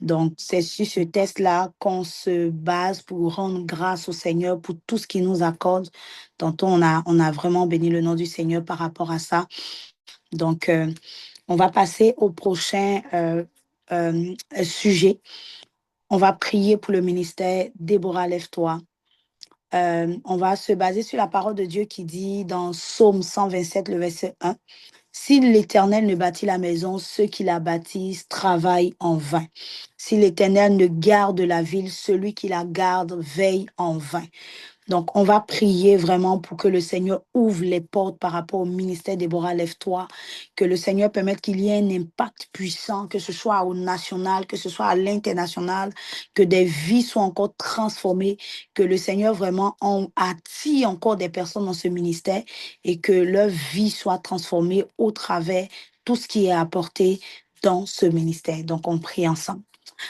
Donc, c'est sur ce test-là qu'on se base pour rendre grâce au Seigneur pour tout ce qu'il nous accorde. Tantôt, on a vraiment béni le nom du Seigneur par rapport à ça. Donc, on va passer au prochain sujet. On va prier pour le ministère. Déborah, lève-toi. On va se baser sur la parole de Dieu qui dit dans Psaume 127, le verset 1, si l'Éternel ne bâtit la maison, ceux qui la bâtissent travaillent en vain. Si l'Éternel ne garde la ville, celui qui la garde veille en vain. Donc, on va prier vraiment pour que le Seigneur ouvre les portes par rapport au ministère Déborah, lève-toi, que le Seigneur permette qu'il y ait un impact puissant, que ce soit au national, que ce soit à l'international, que des vies soient encore transformées, que le Seigneur vraiment attire encore des personnes dans ce ministère et que leur vie soit transformée au travers tout ce qui est apporté dans ce ministère. Donc, on prie ensemble.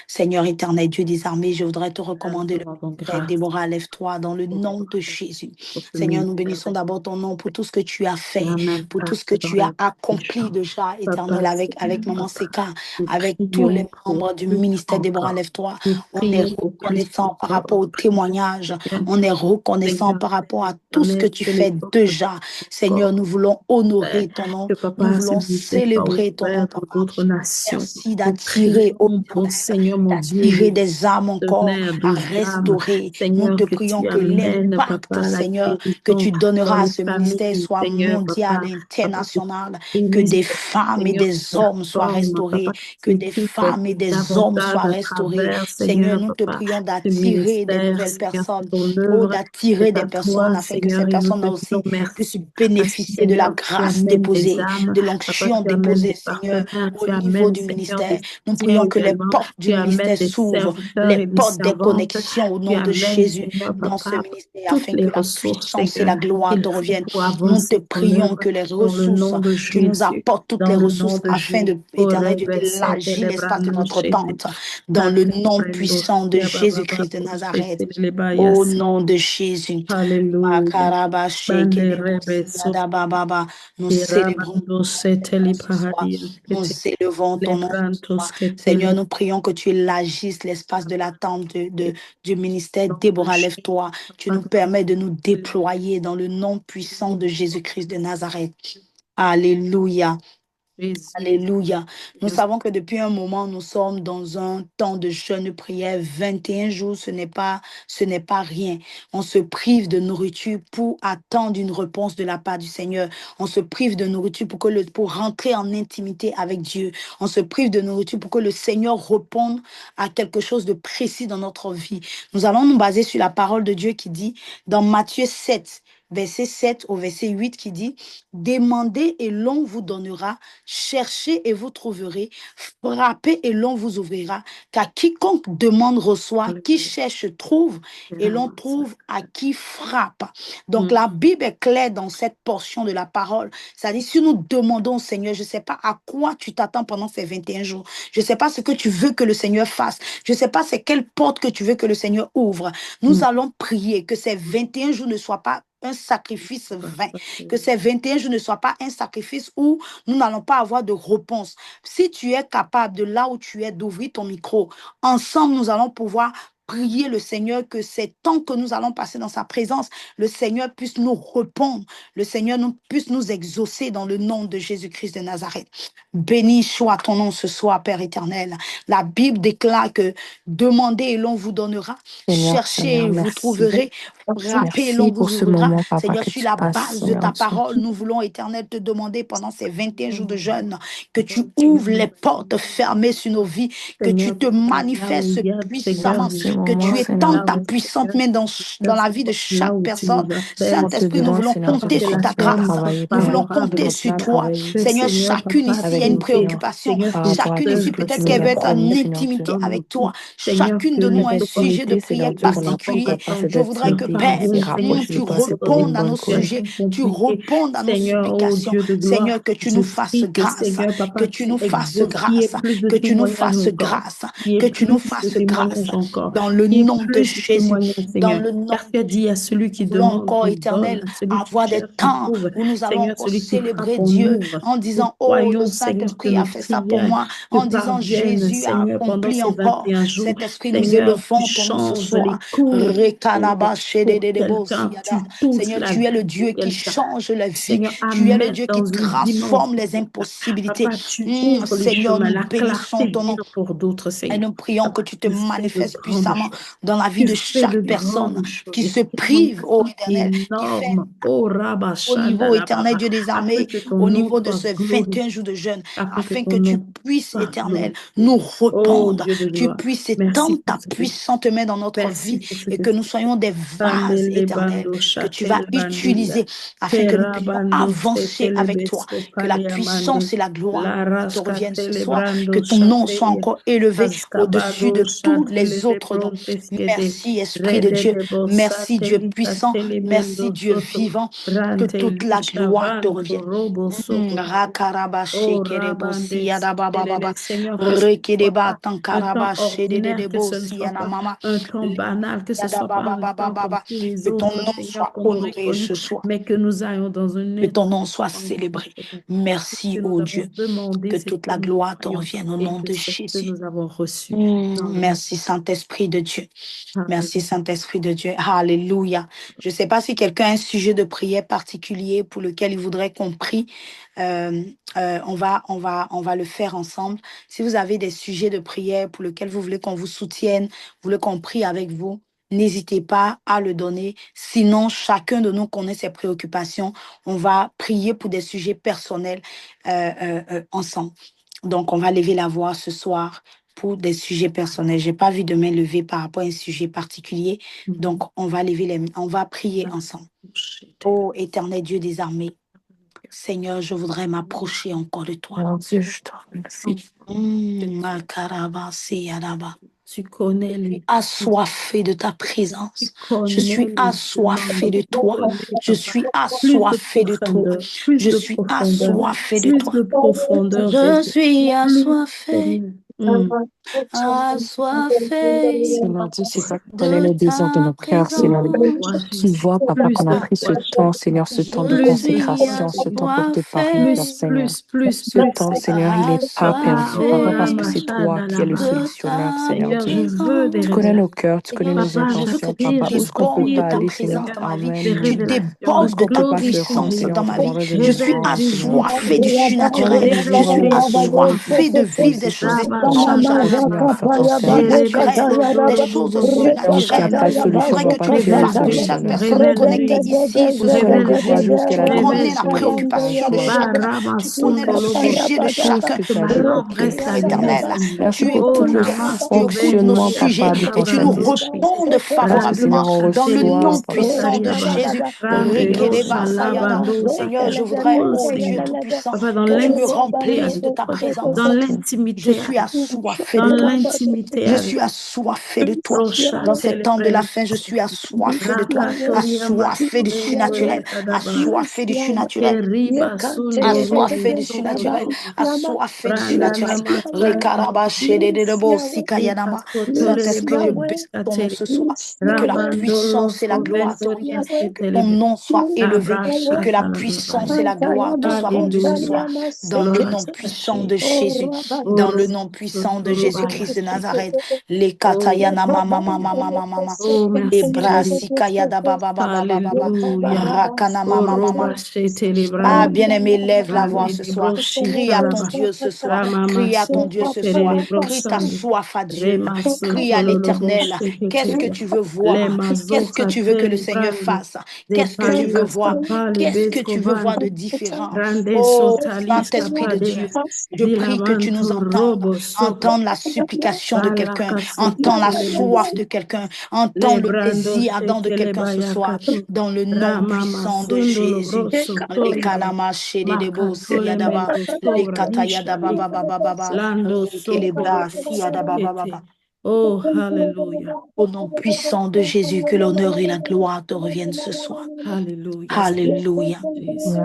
Seigneur éternel, Dieu des armées, je voudrais te recommander le ministère. Déborah, lève-toi dans le nom de Jésus. Seigneur, nous bénissons d'abord ton nom pour tout ce que tu as fait, pour tout ce que tu as accompli déjà, éternel, avec Maman Seka, avec tous les membres du ministère Déborah, lève-toi. On est reconnaissant par rapport au témoignage. On est reconnaissant par rapport à tout ce que tu fais déjà. Seigneur, nous voulons honorer ton nom. Nous voulons célébrer ton nom, papa. Merci d'attirer Seigneur mon Dieu, d'attirer des âmes encore à restaurer. Nous te prions que l'impact, Seigneur, que tu donneras à ce ministère soit mondial, international, que des femmes et des hommes soient restaurés, que des femmes et des hommes soient restaurés. Seigneur, nous te prions d'attirer des nouvelles personnes, d'attirer des personnes afin que ces personnes aussi puissent bénéficier de la grâce déposée, de l'onction déposée, Seigneur, au niveau du ministère. Nous prions que les portes du ministère s'ouvrent, les portes des connexions au nom de Jésus dans ce ministère, afin que la puissance et la gloire te reviennent. Nous te prions que les ressources, tu nous apportes toutes les ressources afin de, éternel Dieu, d'élargir l'espace de notre tente, dans le nom puissant de Jésus-Christ de Nazareth. Au nom de Jésus. Alléluia. Nous célébrons nous élevons ton nom. Seigneur, nous prions que tu élargisses l'espace de l'attente du ministère. Déborah, lève-toi. Tu nous permets de nous déployer dans le nom puissant de Jésus-Christ de Nazareth. Alléluia. Alléluia. Nous savons que depuis un moment, nous sommes dans un temps de jeûne prière. 21 jours, ce n'est pas rien. On se prive de nourriture pour attendre une réponse de la part du Seigneur. On se prive de nourriture pour rentrer en intimité avec Dieu. On se prive de nourriture pour que le Seigneur réponde à quelque chose de précis dans notre vie. Nous allons nous baser sur la parole de Dieu qui dit dans Matthieu 7, verset 7 au verset 8 qui dit « Demandez et l'on vous donnera, cherchez et vous trouverez, frappez et l'on vous ouvrira, car quiconque demande reçoit, qui cherche trouve, et l'on trouve à qui frappe. » Donc la Bible est claire dans cette portion de la parole. C'est-à-dire si nous demandons au Seigneur, je ne sais pas à quoi tu t'attends pendant ces 21 jours, je ne sais pas ce que tu veux que le Seigneur fasse, je ne sais pas c'est quelle porte que tu veux que le Seigneur ouvre. Nous allons prier que ces 21 jours ne soient pas un sacrifice vain, que ces 21 jours ne soient pas un sacrifice où nous n'allons pas avoir de réponse. Si tu es capable de là où tu es d'ouvrir ton micro, ensemble nous allons pouvoir prier le Seigneur que ces temps que nous allons passer dans sa présence, le Seigneur puisse nous répondre, le Seigneur puisse nous exaucer dans le nom de Jésus-Christ de Nazareth. Béni soit ton nom ce soir, Père éternel. La Bible déclare que demandez et l'on vous donnera, cherchez et vous trouverez, frappez et l'on vous ouvrira. Seigneur, sur la base de ta parole, nous voulons, éternel, te demander pendant ces 21 jours de jeûne que tu ouvres les portes fermées sur nos vies, que tu te manifestes puissamment, que tu étends ta puissante main dans la vie de chaque personne. Saint-Esprit, nous voulons compter sur ta grâce. Nous voulons compter sur toi. Seigneur, chacune ici a une préoccupation. Chacune ici, peut-être qu'elle veut être en intimité avec toi. Chacune de nous a un sujet de prière particulier. Je voudrais que Père, pardon, Seigneur, tu pour cette répondes à nos situation sujets, tu compliquée. répondes à nos Seigneur, oh supplications. Dieu de gloire, Seigneur, que tu je nous fasses prie que grâce, Seigneur, que papa, tu tu nous fasses exauces, qu'il y ait grâce, plus de que tu nous témoignages fasses encore, grâce, qu'il y ait que tu nous plus de fasses grâce. témoignages encore, Dans le qu'il y ait nom de plus de Jésus, témoignages, dans Seigneur. le nom Car tu as dit à celui qui nous voulons demande, encore, on donne, éternel, à celui qui avoir des cherche, on temps trouve. où nous allons Seigneur, encore celui qui célébrer frappe, on Dieu ouvre. en Nous disant, oh, le croyons, Seigneur, que Saint-Esprit a nos fait ça pour prières moi, te en disant, parviennent, Jésus a Seigneur, pendant accompli ces encore. 21 jours. Saint-Esprit, nous Seigneur, tu élevons ton nom ce changes soir. les cours pour quelqu'un. Rekalabashedededebosiada. Tu touches Seigneur, la tu es vie le de Dieu qui quelqu'un. change la vie. Seigneur, à Tu es le mettre Dieu qui dans une transforme les dimension. impossibilités. Papa, tu ouvres le Seigneur, chemin. nous La bénissons clarté ton nom. vient pour d'autres, Et Seigneur. nous prions que Papa, tu te tu fais de manifestes grandes puissamment choses. dans la vie Tu de fais de chaque personne grandes choses. qui Et se c'est une prive, ô Éternel, qui fait énorme. Oh, Rabba au Shanda niveau la éternel, Baba. Dieu des Afin armées, que ton au nom niveau de soit ce glorifié. 21 jours de jeûne, Afin que afin ton que tu nom puisses, soit éternel, glorifié. nous Oh, répandre, Dieu de tu gloire. puisses Merci étendre pour ta cet esprit. puissante main dans notre Merci vie pour cet et que nous esprit. soyons des vases Bandele éternels bando que tu vas chatele bandila. utiliser afin que nous Kera puissions bando avancer setele avec toi. beso Que la palia puissance mande. et la gloire La te reviennent ce rascatele soir, que brando ton nom soit chatelia. encore élevé au-dessus Ascabado de tous chatele les de autres noms. bronte siede. Merci, Esprit de Rede Dieu. de Merci, Dieu bosateli puissant. catele Merci, mendo Dieu soto. vivant. Que Brante toute la lucha gloire te vanto revienne. robo soto. Oh, Rakarabashekerebosi Rabande yadabababa. Seigneur, que ce ne soit Rekedeba pas un temps ordinaire, que ce ne tankarabashededebosi soit pas yanamama. un temps banal, que ce ne soit pas un temps comme Yadababababa. tous les Que ton autres, nom Seigneur, soit qu'on aurait honoré connu, ce soir. mais que nous ayons dans une Que ton nom soit intimité célébré. Seigneur. Merci, Que nous ô avons Dieu. demandé Que ce toute que la nous gloire te croyons revienne au et nom que de ce que Jésus. nous avons reçu. Dans le nom Merci, Saint-Esprit de Dieu. de Merci, Saint-Esprit de Dieu. Alléluia. Je ne sais pas si quelqu'un a un sujet de prière particulier pour lequel il voudrait qu'on prie. Euh, on va le faire ensemble. Si vous avez des sujets de prière pour lesquels vous voulez qu'on vous soutienne, vous voulez qu'on prie avec vous, n'hésitez pas à le donner. Sinon, chacun de nous connaît ses préoccupations. On va prier pour des sujets personnels ensemble. Donc, on va lever la voix ce soir pour des sujets personnels. J'ai pas vu de main levée par rapport à un sujet particulier. Donc, on va lever les mains. On va prier ensemble. Ô éternel Dieu des armées, Seigneur, je voudrais m'approcher encore de toi. Mon Dieu, je te remercie. Makarabasi Yadaba. Tu connais Je suis les assoiffé de ta tu présence. Je connais suis les demandes. assoiffé de Tu toi. connais, Je papa. suis Plus de assoiffé de toi. profondeur, plus Je de suis profondeur, assoiffé de plus toi. de profondeur, Je Jésus. suis Plus, assoiffé, Seigneur. assoiffé Seigneur Dieu, c'est toi qui connais de les désirs de ta nos cœurs, Plus Seigneur. de présence. toi, Tu Jésus. vois, papa, Plus qu'on a de pris ce toi, temps, Jésus. Seigneur, ce temps de Je Plus de suis toi, consécration, ce Seigneur. temps pour te parler, Père assoiffé, Seigneur. Ce Plus, temps, Papa. Seigneur, il n'est pas Papa, perdu, oh papa, parce assoiffé que c'est toi qui es le Ramachadalaba. de solutionnaire, ta Seigneur Seigneur, Dieu. je veux des Tu connais présence. nos révélations. cœurs, tu connais Seigneur, nos Papa, je veux que intentions, tu papa, où ce qu'on peut débordes de j'aspire pas ta au aller, Seigneur. présence Seigneur dans ma vie, des que tu Emmène-nous. révélations Où de ce débordes de qu'on ta peut pas se glorifier rendre, puissance Seigneur, dans Jésus. on te ma vie. demanderait de Je nous suis Révèle rendre, Seigneur. Jésus, assoiffé du Seigneur. surnaturel. Je suis Emmène-nous, Révèle Seigneur. Jésus. assoiffé de vivre des choses Rabba étranges dans ma vie. Continue à Shadalaba. faire ton service. Surnaturel, des Erebesodoro choses Là où il n'y a surnaturelles. pas de Je solution, on voudrais ne que va tu pas le crier au Révèle fasses feu, pour Jésus. chaque Seigneur. personne Révèle connectée Jésus. ici ce Tu connais soir. le Révèle courageux Jésus. qu'est Tu la Révèle connais démarche, la Seigneur. Jésus. Tu connais préoccupation de tout. chacun. Barama Tu connais le Sondolobo. sujet de Tout ce chacun. que Que tu as ma déjà langue fait, reste Père Seigneur. éternel, agile. Merci tu pour Oh, tout écoutes, le tu écoutes nos fonctionnement, Namaste, sujets papa, de et ton tu nous service. réponds Parce que, favorablement Seigneur, on dans le nom reçoit, papa. puissant de Sotariaba, Jésus. Randelo, Rekeleba sayada. Shalabando, Seigneur, je voudrais, full oh Dieu Seigneur. Tout-Puissant, Papa, dans que tu me l'intimité remplisses avec de ta toi, présence. dans Je l'intimité suis avec toi, assoiffé dans de toi. l'intimité Je avec suis assoiffé de toi. Rocha, Dans ces temps de la Telebrand, fin, je suis assoiffé de toi. Rakatoria, Assoiffé du Masundele, surnaturel. Kadaba, Assoiffé du surnaturel. Keriba, Sundo, Assoiffé Robo, du surnaturel, Soto, assoiffé du Randana, surnaturel. Masanda, Rikarabashedededebo, sikayanama. Ricasotele, Saint-Esprit, je Lebron, bénis ton nom Scatele, ce soir et que la Rambandolo, puissance et la gloire te Scoventoria, reviennent. Que ton Sketelebe, nom soit élevé et que la Abrashata, puissance et la gloire te soient rendues ce Alléluia. soir. Dans le Gloire nom à puissant de Jésus. Jésus, dans le Orobo, nom puissant de Sotorobaya. Jésus-Christ de Nazareth. Les Oh, katayana mama mama mama mama. oh, Les merci Jésus. brasikaya da baba baba baba baba. Alléluia. Rakana mama mama. Oroba Ah, Chetelebrando. bien-aimé, lève la voix ce soir. Alléluia. Crie à ton Talaba. Dieu ce soir. Ramama Crie à ton Dieu ce soir. Crie ta Sotelebrosando. soif à Dieu. Rema Crie à Sotolobo l'Éternel. Qu'est-ce que Shekete. tu veux voir? Lemazo Qu'est-ce que tu veux que le Seigneur Catelebrando. fasse? De Qu'est-ce que tu veux voir? Palicasta Qu'est-ce que tu veux voir de Palibescovando. différent? Rande Oh, Sotalis Saint-Esprit de Capadea. Dieu, je prie que tu nous Dilabanto entendes. Robo Soto. Entends la supplication de quelqu'un. Entends la soif Palakatsuketelebes. de quelqu'un. Entends le Lebrando désir ardent de quelqu'un ce soir. Shekelebaya Dans le nom Ramama puissant de Sundolo Jésus. Broso Toriaba Rekalama shededebo Makatole siyadaba. Mento Sobra Lekatayada Ishate baba baba baba. Lando Soko Rekelebra siyada baba Sikete baba. Oh, hallelujah. Au nom puissant de Jésus, que l'honneur et la gloire te reviennent ce soir. Hallelujah. Alléluia. Jesus.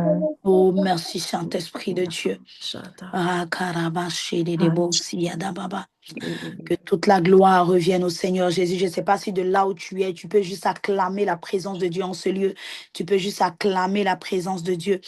Oh, merci Saint-Esprit de Dieu. Shata. Ah, karabashi de debosi yadababa. Hallelujah. Que toute la gloire revienne au Seigneur Jésus. Je ne sais pas si de là où tu es, tu peux juste acclamer la présence de Dieu en ce lieu. Tu peux juste acclamer la présence de Dieu.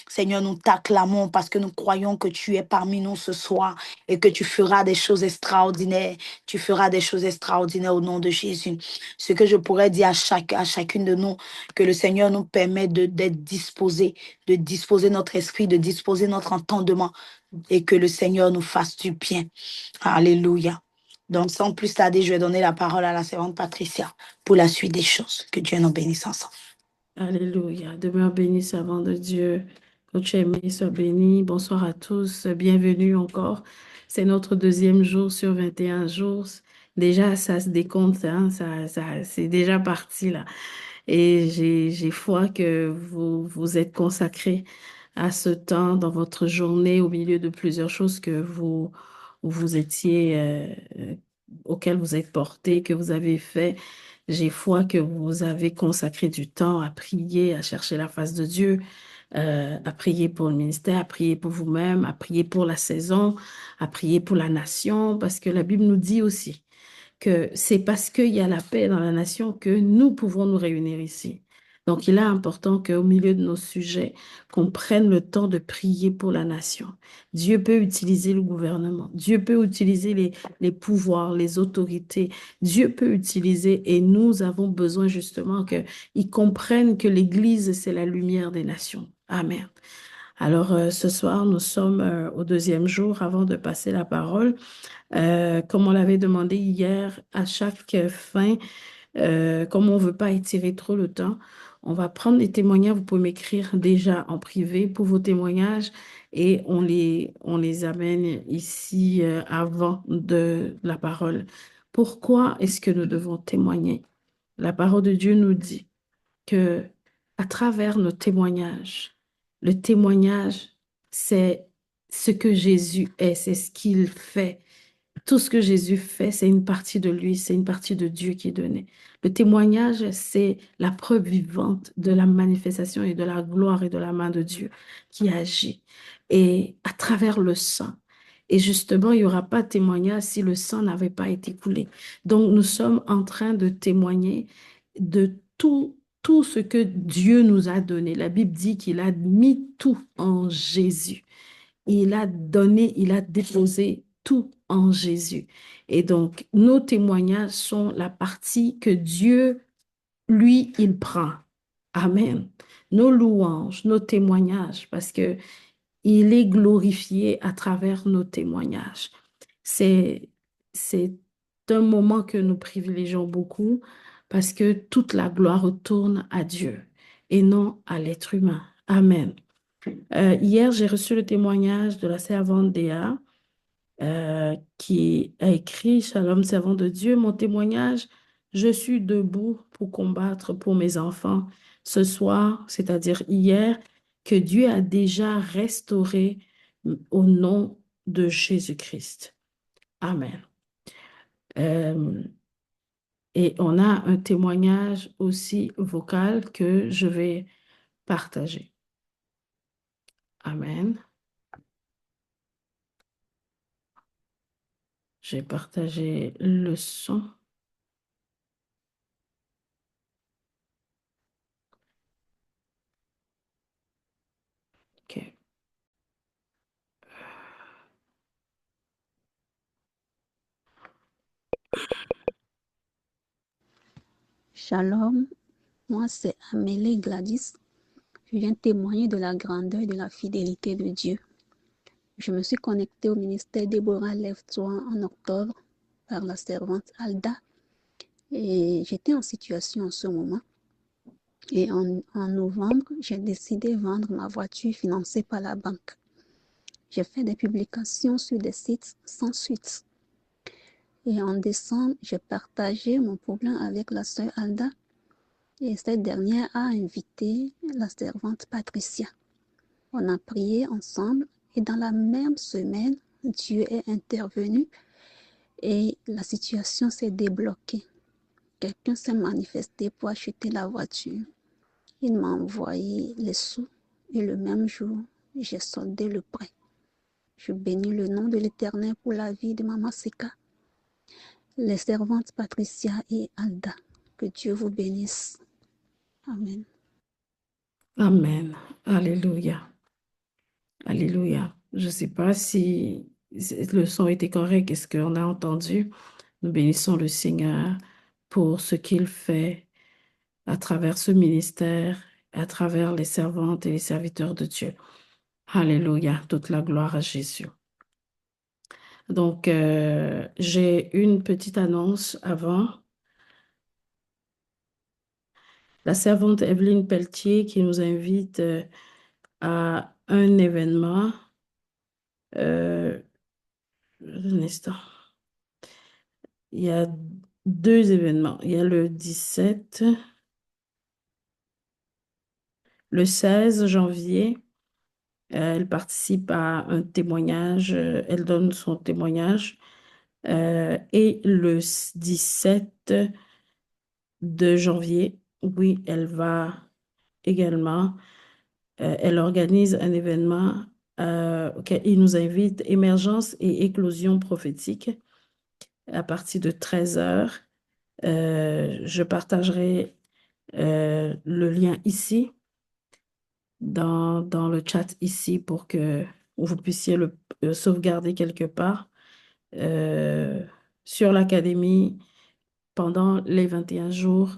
Seigneur, nous t'acclamons parce que nous croyons que tu es parmi nous ce soir et que tu feras des choses extraordinaires. Tu feras des choses extraordinaires au nom de Jésus. Ce que je pourrais dire à chacune de nous, que le Seigneur nous permet d'être disposés, de disposer notre esprit, de disposer notre entendement et que le Seigneur nous fasse du bien. Alléluia. Donc, sans plus tarder, je vais donner la parole à la servante Patricia pour la suite des choses. Que Dieu nous bénisse ensemble. Alléluia. Demeure béni, servant de Dieu. Que tu es aimé, sois béni. Bonsoir à tous. Bienvenue encore. C'est notre deuxième jour sur 21 jours. Déjà, ça se décompte, hein. C'est déjà parti là. Et j'ai foi que vous êtes consacrés à ce temps dans votre journée au milieu de plusieurs choses que vous étiez, auxquelles vous êtes portés, que vous avez fait. J'ai foi que vous avez consacré du temps à prier, à chercher la face de Dieu, à prier pour le ministère, à prier pour vous-même, à prier pour la saison, à prier pour la nation, parce que la Bible nous dit aussi que c'est parce qu'il y a la paix dans la nation que nous pouvons nous réunir ici. Donc, il est important qu'au milieu de nos sujets, qu'on prenne le temps de prier pour la nation. Dieu peut utiliser le gouvernement. Dieu peut utiliser les pouvoirs, les autorités. Dieu peut utiliser et nous avons besoin justement qu'ils comprennent que l'Église, c'est la lumière des nations. Amen. Alors, ce soir, nous sommes au deuxième jour avant de passer la parole. Comme on l'avait demandé hier, à chaque fin, comme on ne veut pas étirer trop le temps, on va prendre les témoignages. Vous pouvez m'écrire déjà en privé pour vos témoignages et on les amène ici avant de la parole. Pourquoi est-ce que nous devons témoigner? La parole de Dieu nous dit que à travers nos témoignages, le témoignage, c'est ce que Jésus est, c'est ce qu'il fait. Tout ce que Jésus fait, c'est une partie de lui, c'est une partie de Dieu qui est donnée. Le témoignage, c'est la preuve vivante de la manifestation et de la gloire et de la main de Dieu qui agit. Et à travers le sang. Et justement, il n'y aura pas de témoignage si le sang n'avait pas été coulé. Donc, nous sommes en train de témoigner de tout ce que Dieu nous a donné. La Bible dit qu'il a mis tout en Jésus. Il a donné, il a déposé tout en Jésus. Et donc, nos témoignages sont la partie que Dieu, lui, il prend. Amen. Nos louanges, nos témoignages, parce que il est glorifié à travers nos témoignages. C'est un moment que nous privilégions beaucoup parce que toute la gloire retourne à Dieu et non à l'être humain. Amen. Hier, j'ai reçu le témoignage de la servante Déa qui a écrit: Shalom, servant de Dieu, mon témoignage, je suis debout pour combattre pour mes enfants. Ce soir, c'est-à-dire hier, que Dieu a déjà restauré au nom de Jésus-Christ. Amen. Et on a un témoignage aussi vocal que je vais partager. Amen. J'ai partagé le son. OK. Shalom, moi c'est Amélie Gladys. Je viens témoigner de la grandeur et de la fidélité de Dieu. Je me suis connectée au ministère Déborah Lève-toi en octobre par la servante Alda et j'étais en situation en ce moment. Et en novembre, j'ai décidé de vendre ma voiture financée par la banque. J'ai fait des publications sur des sites sans suite. Et en décembre, j'ai partagé mon problème avec la sœur Alda. Et cette dernière a invité la servante Patricia. On a prié ensemble et dans la même semaine, Dieu est intervenu et la situation s'est débloquée. Quelqu'un s'est manifesté pour acheter la voiture. Il m'a envoyé les sous et le même jour, j'ai soldé le prêt. Je bénis le nom de l'Éternel pour la vie de Maman Seka, les servantes Patricia et Alda. Que Dieu vous bénisse. Amen. Amen. Alléluia. Alléluia. Je ne sais pas si le son était correct. Est-ce qu'on a entendu? Nous bénissons le Seigneur pour ce qu'il fait à travers ce ministère, à travers les servantes et les serviteurs de Dieu. Alléluia. Toute la gloire à Jésus. Donc, j'ai une petite annonce avant. La servante Evelyne Pelletier qui nous invite à un événement. Un instant. Il y a deux événements. Il y a le 17, le 16 janvier. Elle participe à un témoignage, elle donne son témoignage. Et le 17 de janvier, oui, elle va également, elle organise un événement auquel il nous invite, Émergence et éclosion prophétique, à partir de 13 heures. Je partagerai le lien ici, dans le chat ici, pour que vous puissiez le sauvegarder quelque part. Sur l'Académie, pendant les 21 jours,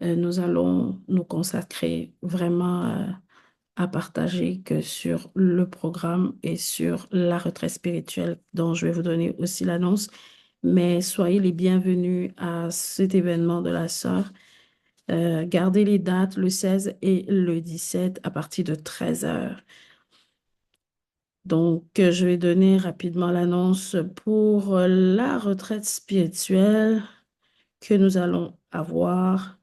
nous allons nous consacrer vraiment à partager que sur le programme et sur la retraite spirituelle, dont je vais vous donner aussi l'annonce. Mais soyez les bienvenus à cet événement de la sœur. Gardez les dates, le 16 et le 17 à partir de 13 heures. Donc, je vais donner rapidement l'annonce pour la retraite spirituelle que nous allons avoir.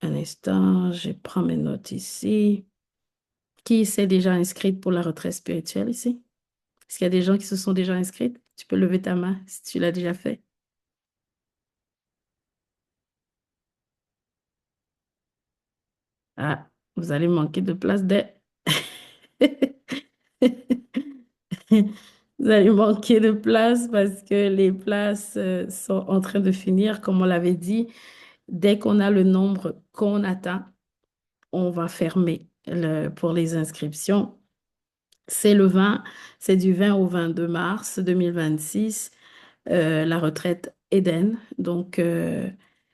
Un instant, je prends mes notes ici. Qui s'est déjà inscrite pour la retraite spirituelle ici? Est-ce qu'il y a des gens qui se sont déjà inscrits? Tu peux lever ta main si tu l'as déjà fait. Ah, vous allez manquer de place dès... Vous allez manquer de place parce que les places sont en train de finir, comme on l'avait dit. Dès qu'on a le nombre qu'on atteint, on va fermer pour les inscriptions. C'est c'est du 20 au 22 mars 2026, la retraite Éden. Donc,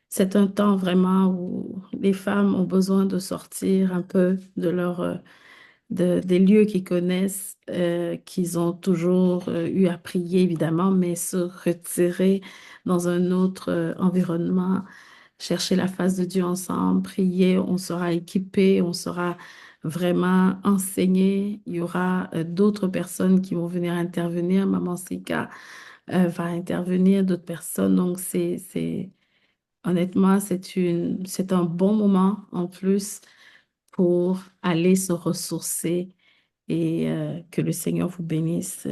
c'est un temps vraiment où les femmes ont besoin de sortir un peu de des lieux qu'ils connaissent, qu'ils ont toujours eu à prier, évidemment, mais se retirer dans un autre environnement, chercher la face de Dieu ensemble, prier, on sera équipé, on sera vraiment enseigné. Il y aura d'autres personnes qui vont venir intervenir. Maman Sika va intervenir, d'autres personnes. Donc, honnêtement, c'est un bon moment en plus pour aller se ressourcer et que le Seigneur vous bénisse.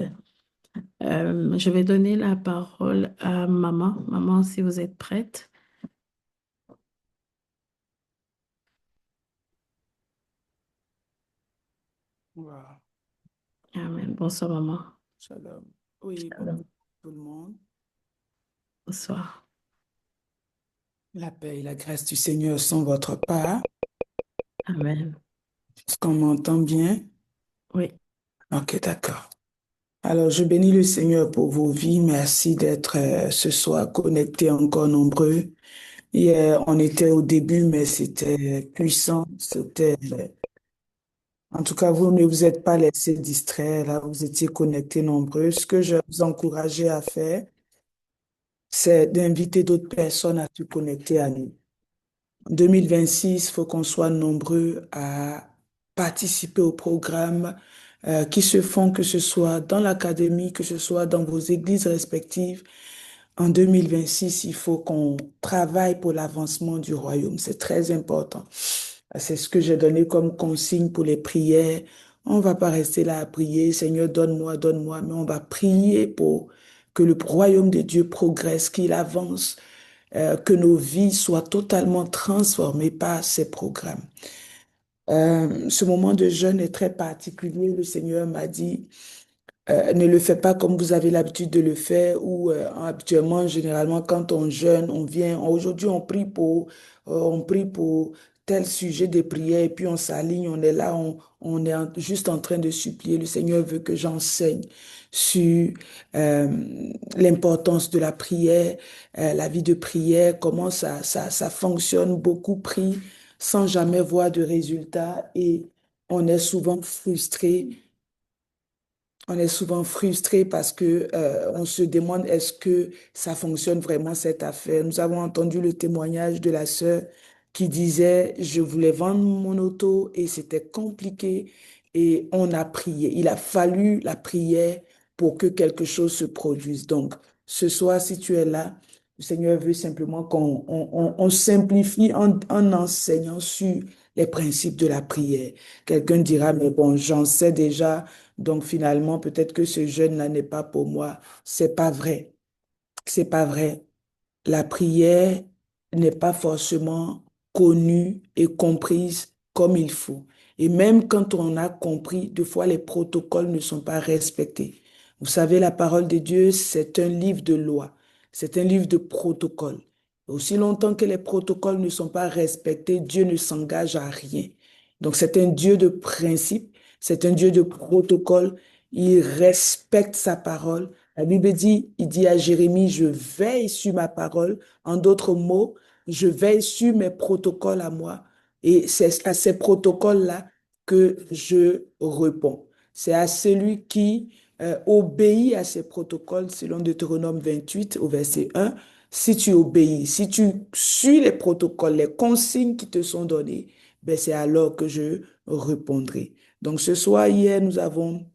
Je vais donner la parole à maman. Maman, si vous êtes prête. Wow. Amen. Bonsoir, maman. Shalom. Oui, bonjour tout le monde. Bonsoir. La paix et la grâce du Seigneur sont votre part. Amen. Est-ce qu'on m'entend bien? Oui. Ok, d'accord. Alors, je bénis le Seigneur pour vos vies. Merci d'être ce soir connectés encore nombreux. Hier, on était au début, mais c'était puissant. En tout cas, vous ne vous êtes pas laissé distraire. Là, vous étiez connectés nombreux. Ce que je vous encourageais à faire, c'est d'inviter d'autres personnes à se connecter à nous. En 2026, il faut qu'on soit nombreux à participer aux programmes qui se font, que ce soit dans l'académie, que ce soit dans vos églises respectives. En 2026, il faut qu'on travaille pour l'avancement du royaume. C'est très important. C'est ce que j'ai donné comme consigne pour les prières. On va pas rester là à prier, Seigneur, donne-moi, donne-moi, mais on va prier pour que le royaume de Dieu progresse, qu'il avance, que nos vies soient totalement transformées par ces programmes. Ce moment de jeûne est très particulier. Le Seigneur m'a dit, ne le faites pas comme vous avez l'habitude de le faire ou habituellement, généralement, quand on jeûne, on vient. Aujourd'hui, on prie pour tel sujet de prière et puis on s'aligne, on est là, on est juste en train de supplier. Le Seigneur veut que j'enseigne sur l'importance de la prière, la vie de prière, comment ça fonctionne. Beaucoup prient sans jamais voir de résultats et on est souvent frustré on est souvent frustré parce que on se demande est-ce que ça fonctionne vraiment cette affaire. Nous avons entendu le témoignage de la sœur qui disait je voulais vendre mon auto et c'était compliqué et on a prié. Il a fallu la prière pour que quelque chose se produise. Donc ce soir, si tu es là, le Seigneur veut simplement qu'on simplifie en enseignant sur les principes de la prière. Quelqu'un dira, mais bon, j'en sais déjà, donc finalement, peut-être que ce jeûne-là n'est pas pour moi. C'est pas vrai. C'est pas vrai. La prière n'est pas forcément connue et comprise comme il faut. Et même quand on a compris, des fois les protocoles ne sont pas respectés. Vous savez, la parole de Dieu, c'est un livre de loi, c'est un livre de protocoles. Aussi longtemps que les protocoles ne sont pas respectés, Dieu ne s'engage à rien. Donc c'est un Dieu de principe, c'est un Dieu de protocole. Il respecte sa parole. La Bible dit, il dit à Jérémie, je veille sur ma parole. En d'autres mots, je veille sur mes protocoles à moi. Et c'est à ces protocoles-là que je réponds. C'est à celui qui obéit à ces protocoles, selon Deutéronome 28 au verset 1. Si tu obéis, si tu suis les protocoles, les consignes qui te sont données, ben c'est alors que je répondrai. Donc ce soir, hier, nous avons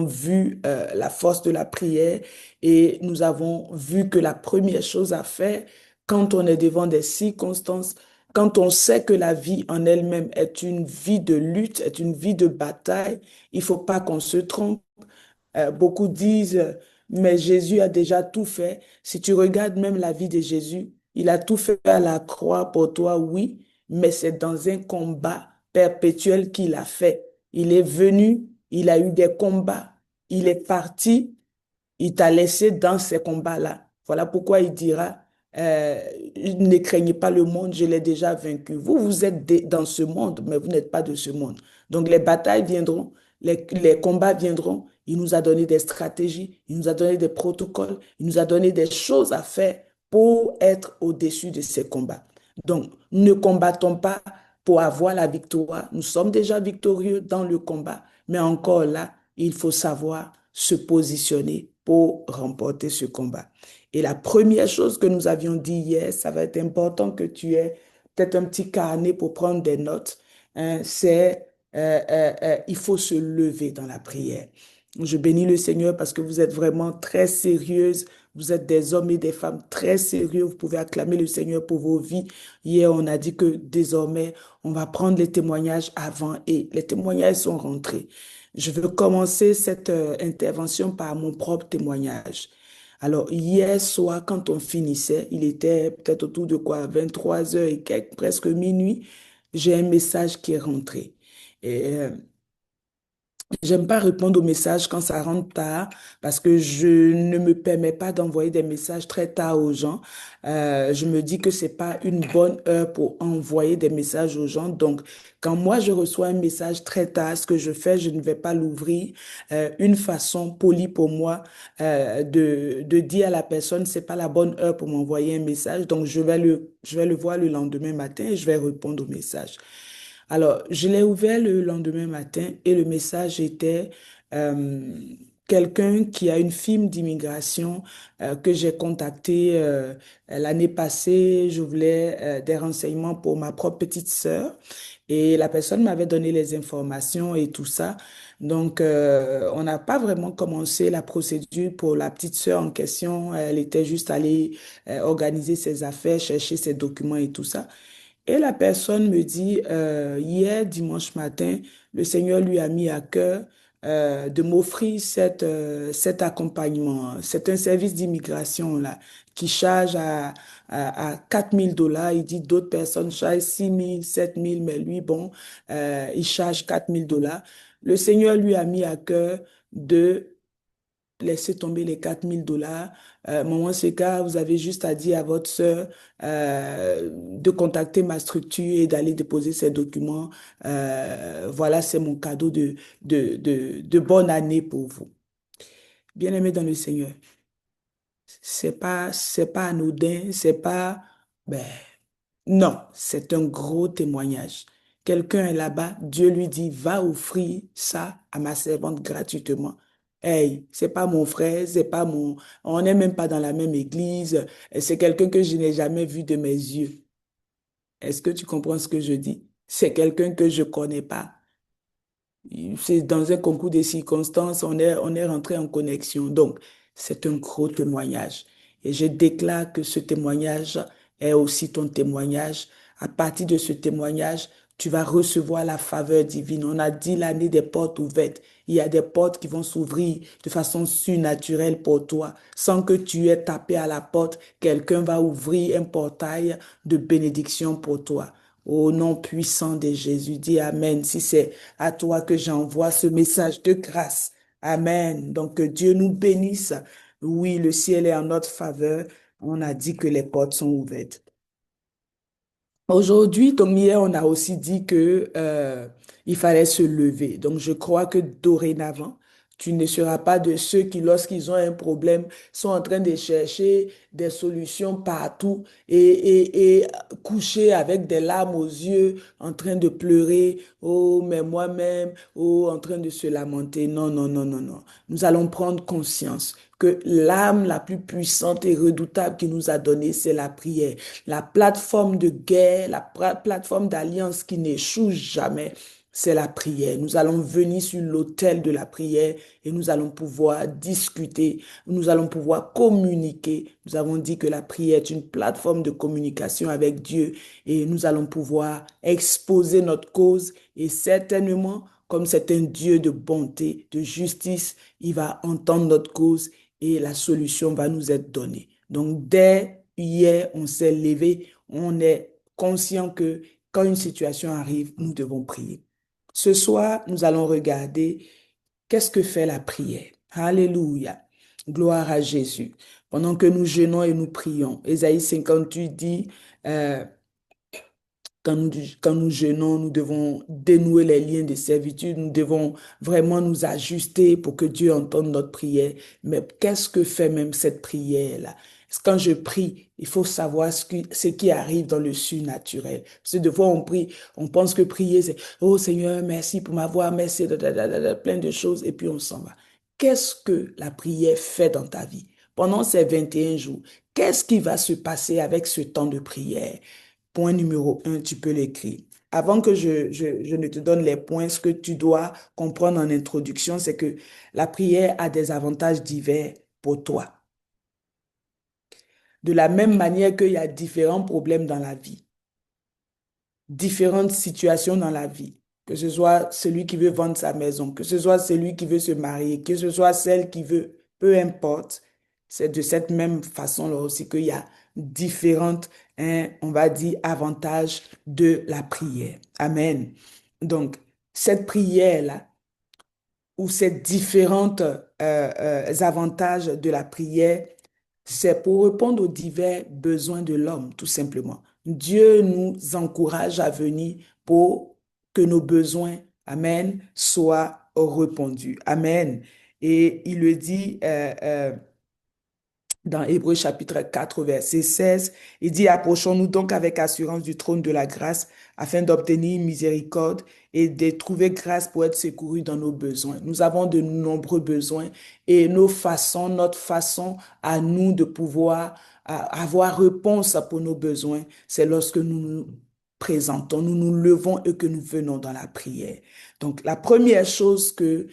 vu la force de la prière et nous avons vu que la première chose à faire quand on est devant des circonstances, quand on sait que la vie en elle-même est une vie de lutte, est une vie de bataille, il faut pas qu'on se trompe. Beaucoup disent, mais Jésus a déjà tout fait. Si tu regardes même la vie de Jésus, il a tout fait à la croix pour toi, oui, mais c'est dans un combat perpétuel qu'il a fait. Il est venu, il a eu des combats, il est parti, il t'a laissé dans ces combats-là. Voilà pourquoi il dira, euh, ne craignez pas le monde, je l'ai déjà vaincu. Vous, vous êtes dans ce monde, mais vous n'êtes pas de ce monde. Donc les batailles viendront, les combats viendront. Il nous a donné des stratégies, il nous a donné des protocoles, il nous a donné des choses à faire pour être au-dessus de ces combats. Donc, ne combattons pas pour avoir la victoire. Nous sommes déjà victorieux dans le combat, mais encore là, il faut savoir se positionner pour remporter ce combat. Et la première chose que nous avions dit hier, ça va être important que tu aies peut-être un petit carnet pour prendre des notes, hein, c'est il faut se lever dans la prière. Je bénis le Seigneur parce que vous êtes vraiment très sérieuses. Vous êtes des hommes et des femmes très sérieux. Vous pouvez acclamer le Seigneur pour vos vies. Hier, on a dit que désormais, on va prendre les témoignages avant et les témoignages sont rentrés. Je veux commencer cette intervention par mon propre témoignage. Alors, hier soir, quand on finissait, il était peut-être autour de quoi, 23 heures et quelques, presque minuit, j'ai un message qui est rentré. Et j'aime pas répondre aux messages quand ça rentre tard parce que je ne me permets pas d'envoyer des messages très tard aux gens. Je me dis que c'est pas une bonne heure pour envoyer des messages aux gens. Donc, quand moi je reçois un message très tard, ce que je fais, je ne vais pas l'ouvrir. Une façon polie pour moi de dire à la personne, c'est pas la bonne heure pour m'envoyer un message. Donc, je vais le voir le lendemain matin et je vais répondre au message. Alors, je l'ai ouvert le lendemain matin et le message était euh, quelqu'un qui a une firme d'immigration que j'ai contacté l'année passée. Je voulais des renseignements pour ma propre petite sœur et la personne m'avait donné les informations et tout ça. Donc, on n'a pas vraiment commencé la procédure pour la petite sœur en question. Elle était juste allée organiser ses affaires, chercher ses documents et tout ça. Et la personne me dit, hier, dimanche matin, le Seigneur lui a mis à cœur de m'offrir cet accompagnement. C'est un service d'immigration là qui charge à 4 000 $. Il dit d'autres personnes chargent 6 000, 7 000, mais lui, bon, il charge 4 000 $. Le Seigneur lui a mis à cœur de laissez tomber les 4 000 $. Maman Seka, vous avez juste à dire à votre sœur de contacter ma structure et d'aller déposer ses documents. Voilà, c'est mon cadeau de bonne année pour vous. Bien-aimé dans le Seigneur, c'est pas anodin, c'est pas, ben, non, c'est un gros témoignage. Quelqu'un est là-bas, Dieu lui dit, va offrir ça à ma servante gratuitement. Hey, c'est pas mon frère, c'est pas mon, on n'est même pas dans la même église, c'est quelqu'un que je n'ai jamais vu de mes yeux. Est-ce que tu comprends ce que je dis? C'est quelqu'un que je connais pas. C'est dans un concours de circonstances, on est rentré en connexion. Donc, c'est un gros témoignage. Et je déclare que ce témoignage est aussi ton témoignage. À partir de ce témoignage, tu vas recevoir la faveur divine. On a dit l'année des portes ouvertes. Il y a des portes qui vont s'ouvrir de façon surnaturelle pour toi. Sans que tu aies tapé à la porte, quelqu'un va ouvrir un portail de bénédiction pour toi. Au nom puissant de Jésus, dis Amen. Si c'est à toi que j'envoie ce message de grâce. Amen. Donc, que Dieu nous bénisse. Oui, le ciel est en notre faveur. On a dit que les portes sont ouvertes. Aujourd'hui, comme hier, on a aussi dit que il fallait se lever. Donc, je crois que dorénavant, tu ne seras pas de ceux qui, lorsqu'ils ont un problème, sont en train de chercher des solutions partout et coucher avec des larmes aux yeux, en train de pleurer, oh, mais moi-même, oh, en train de se lamenter. Non, non, non, non, non. Nous allons prendre conscience que l'âme la plus puissante et redoutable qui nous a donnée, c'est la prière. La plateforme de guerre, la plateforme d'alliance qui n'échoue jamais, c'est la prière. Nous allons venir sur l'autel de la prière et nous allons pouvoir discuter, nous allons pouvoir communiquer. Nous avons dit que la prière est une plateforme de communication avec Dieu et nous allons pouvoir exposer notre cause et certainement, comme c'est un Dieu de bonté, de justice, il va entendre notre cause et la solution va nous être donnée. Donc, dès hier, on s'est levé, on est conscient que quand une situation arrive, nous devons prier. Ce soir, nous allons regarder qu'est-ce que fait la prière. Alléluia. Gloire à Jésus. Pendant que nous jeûnons et nous prions, Ésaïe 58 dit, quand nous jeûnons, nous devons dénouer les liens de servitude, nous devons vraiment nous ajuster pour que Dieu entende notre prière. Mais qu'est-ce que fait même cette prière-là? Quand je prie, il faut savoir ce qui arrive dans le surnaturel. Parce que des fois, on prie, on pense que prier, c'est «Oh Seigneur, merci pour m'avoir, merci, plein de choses», et puis on s'en va. Qu'est-ce que la prière fait dans ta vie? Pendant ces 21 jours, qu'est-ce qui va se passer avec ce temps de prière? Point numéro 1, tu peux l'écrire. Avant que je ne te donne les points, ce que tu dois comprendre en introduction, c'est que la prière a des avantages divers pour toi. De la même manière qu'il y a différents problèmes dans la vie, différentes situations dans la vie, que ce soit celui qui veut vendre sa maison, que ce soit celui qui veut se marier, que ce soit celle qui veut, peu importe, c'est de cette même façon-là aussi qu'il y a différentes, hein, on va dire, avantages de la prière. Amen. Donc, cette prière-là, ou ces différentes avantages de la prière, c'est pour répondre aux divers besoins de l'homme, tout simplement. Dieu nous encourage à venir pour que nos besoins, amen, soient répondus. Amen. Et il le dit dans Hébreux chapitre 4, verset 16, il dit, approchons-nous donc avec assurance du trône de la grâce afin d'obtenir miséricorde et de trouver grâce pour être secourus dans nos besoins. Nous avons de nombreux besoins et notre façon à nous de pouvoir avoir réponse pour nos besoins, c'est lorsque nous nous présentons, nous nous levons et que nous venons dans la prière. Donc, la première chose que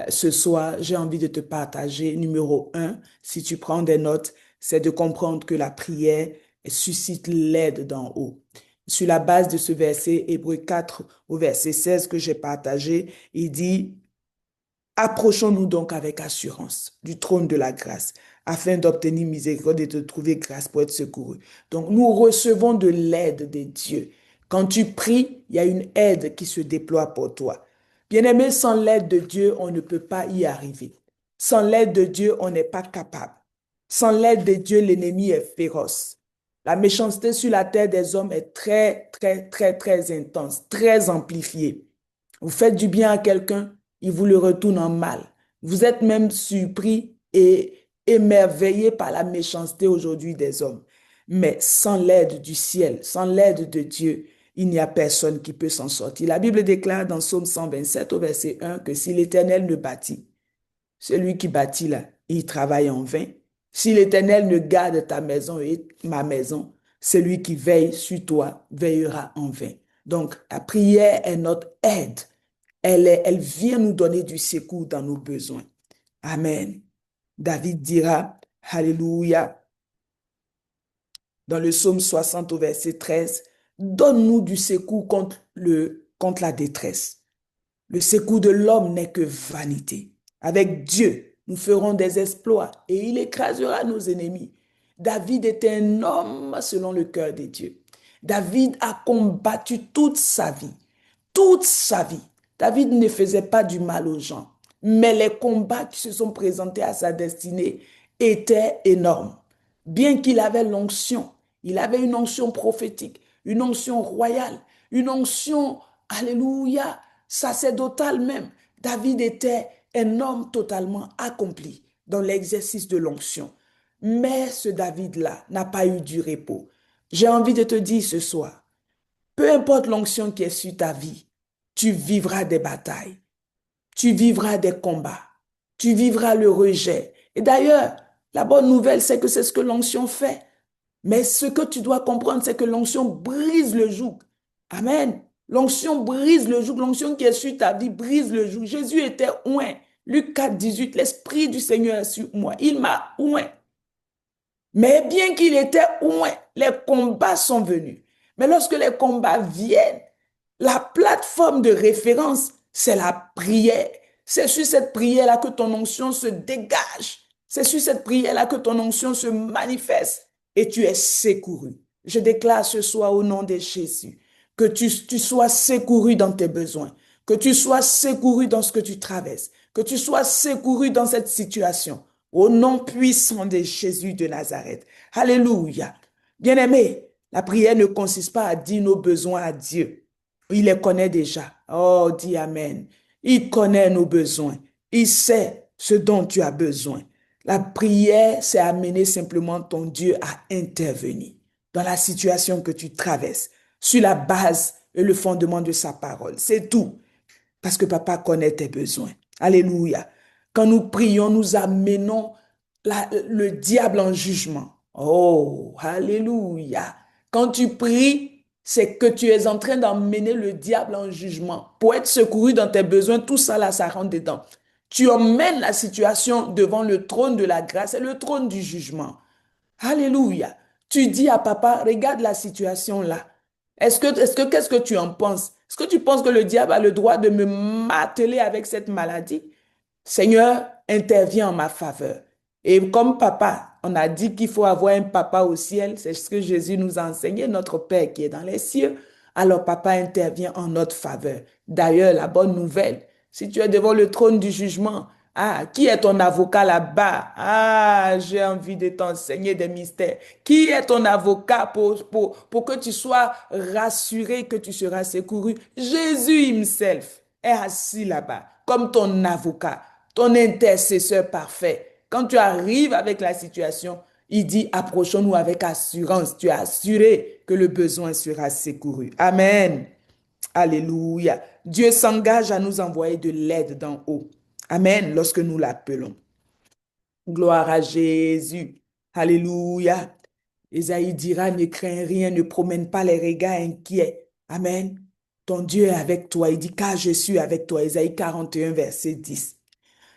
ce soir, j'ai envie de te partager, numéro 1, si tu prends des notes, c'est de comprendre que la prière suscite l'aide d'en haut. sur la base de ce verset, Hébreux 4 au verset 16 que j'ai partagé, il dit, approchons-nous donc avec assurance du trône de la grâce, afin d'obtenir miséricorde et de trouver grâce pour être secouru. Donc, nous recevons de l'aide de Dieu. Quand tu pries, il y a une aide qui se déploie pour toi. Bien-aimé, sans l'aide de Dieu, on ne peut pas y arriver. Sans l'aide de Dieu, on n'est pas capable. Sans l'aide de Dieu, l'ennemi est féroce. La méchanceté sur la terre des hommes est très, très, très, très intense, très amplifiée. Vous faites du bien à quelqu'un, il vous le retourne en mal. Vous êtes même surpris et émerveillé par la méchanceté aujourd'hui des hommes. Mais sans l'aide du ciel, sans l'aide de Dieu, il n'y a personne qui peut s'en sortir. La Bible déclare dans Psaume 127 au verset 1 que si l'Éternel ne bâtit, celui qui bâtit là, il travaille en vain. Si l'Éternel ne garde ta maison et ma maison, celui qui veille sur toi veillera en vain. Donc, la prière est notre aide. Elle vient nous donner du secours dans nos besoins. Amen. David dira, Alléluia, dans le psaume 60 au verset 13, donne-nous du secours contre la détresse. Le secours de l'homme n'est que vanité. Avec Dieu, nous ferons des exploits et il écrasera nos ennemis. David était un homme selon le cœur de Dieu. David a combattu toute sa vie. Toute sa vie. David ne faisait pas du mal aux gens, mais les combats qui se sont présentés à sa destinée étaient énormes. Bien qu'il avait l'onction, il avait une onction prophétique, une onction royale, une onction, alléluia, sacerdotale même. David était un homme totalement accompli dans l'exercice de l'onction. Mais ce David-là n'a pas eu du repos. J'ai envie de te dire ce soir, peu importe l'onction qui est sur ta vie, tu vivras des batailles, tu vivras des combats, tu vivras le rejet. Et d'ailleurs, la bonne nouvelle, c'est que c'est ce que l'onction fait. Mais ce que tu dois comprendre, c'est que l'onction brise le joug. Amen. L'onction brise le joug. L'onction qui est sur ta vie brise le joug. Jésus était oint. Luc 4, 18, l'Esprit du Seigneur est sur moi. Il m'a oint. Mais bien qu'il était oint, les combats sont venus. Mais lorsque les combats viennent, la plateforme de référence, c'est la prière. C'est sur cette prière-là que ton onction se dégage. C'est sur cette prière-là que ton onction se manifeste et tu es secouru. Je déclare ce soir au nom de Jésus que tu sois secouru dans tes besoins, que tu sois secouru dans ce que tu traverses, que tu sois secouru dans cette situation. Au nom puissant de Jésus de Nazareth. Alléluia. Bien-aimé, la prière ne consiste pas à dire nos besoins à Dieu. Il les connaît déjà. Oh, dis Amen. Il connaît nos besoins. Il sait ce dont tu as besoin. La prière, c'est amener simplement ton Dieu à intervenir dans la situation que tu traverses, sur la base et le fondement de sa parole. C'est tout. Parce que papa connaît tes besoins. Alléluia. Quand nous prions, nous amenons le diable en jugement. Oh, alléluia. Quand tu pries, c'est que tu es en train d'emmener le diable en jugement. Pour être secouru dans tes besoins, tout ça là, ça rentre dedans. Tu emmènes la situation devant le trône de la grâce et le trône du jugement. Alléluia. Tu dis à papa, regarde la situation là. Qu'est-ce que tu en penses? Est-ce que tu penses que le diable a le droit de me marteler avec cette maladie? Seigneur, interviens en ma faveur. Et comme papa, on a dit qu'il faut avoir un papa au ciel, c'est ce que Jésus nous a enseigné, notre Père qui est dans les cieux. Alors papa intervient en notre faveur. D'ailleurs, la bonne nouvelle, si tu es devant le trône du jugement, qui est ton avocat là-bas? J'ai envie de t'enseigner des mystères. Qui est ton avocat pour que tu sois rassuré que tu seras secouru? Jésus himself est assis là-bas comme ton avocat, ton intercesseur parfait. Quand tu arrives avec la situation, il dit, approchons-nous avec assurance. Tu es assuré que le besoin sera secouru. Amen. Alléluia. Dieu s'engage à nous envoyer de l'aide d'en haut. Amen, lorsque nous l'appelons. Gloire à Jésus. Alléluia. Ésaïe dira, ne crains rien, ne promène pas les regards inquiets. Amen. Ton Dieu est avec toi. Il dit, car je suis avec toi. Ésaïe 41, verset 10.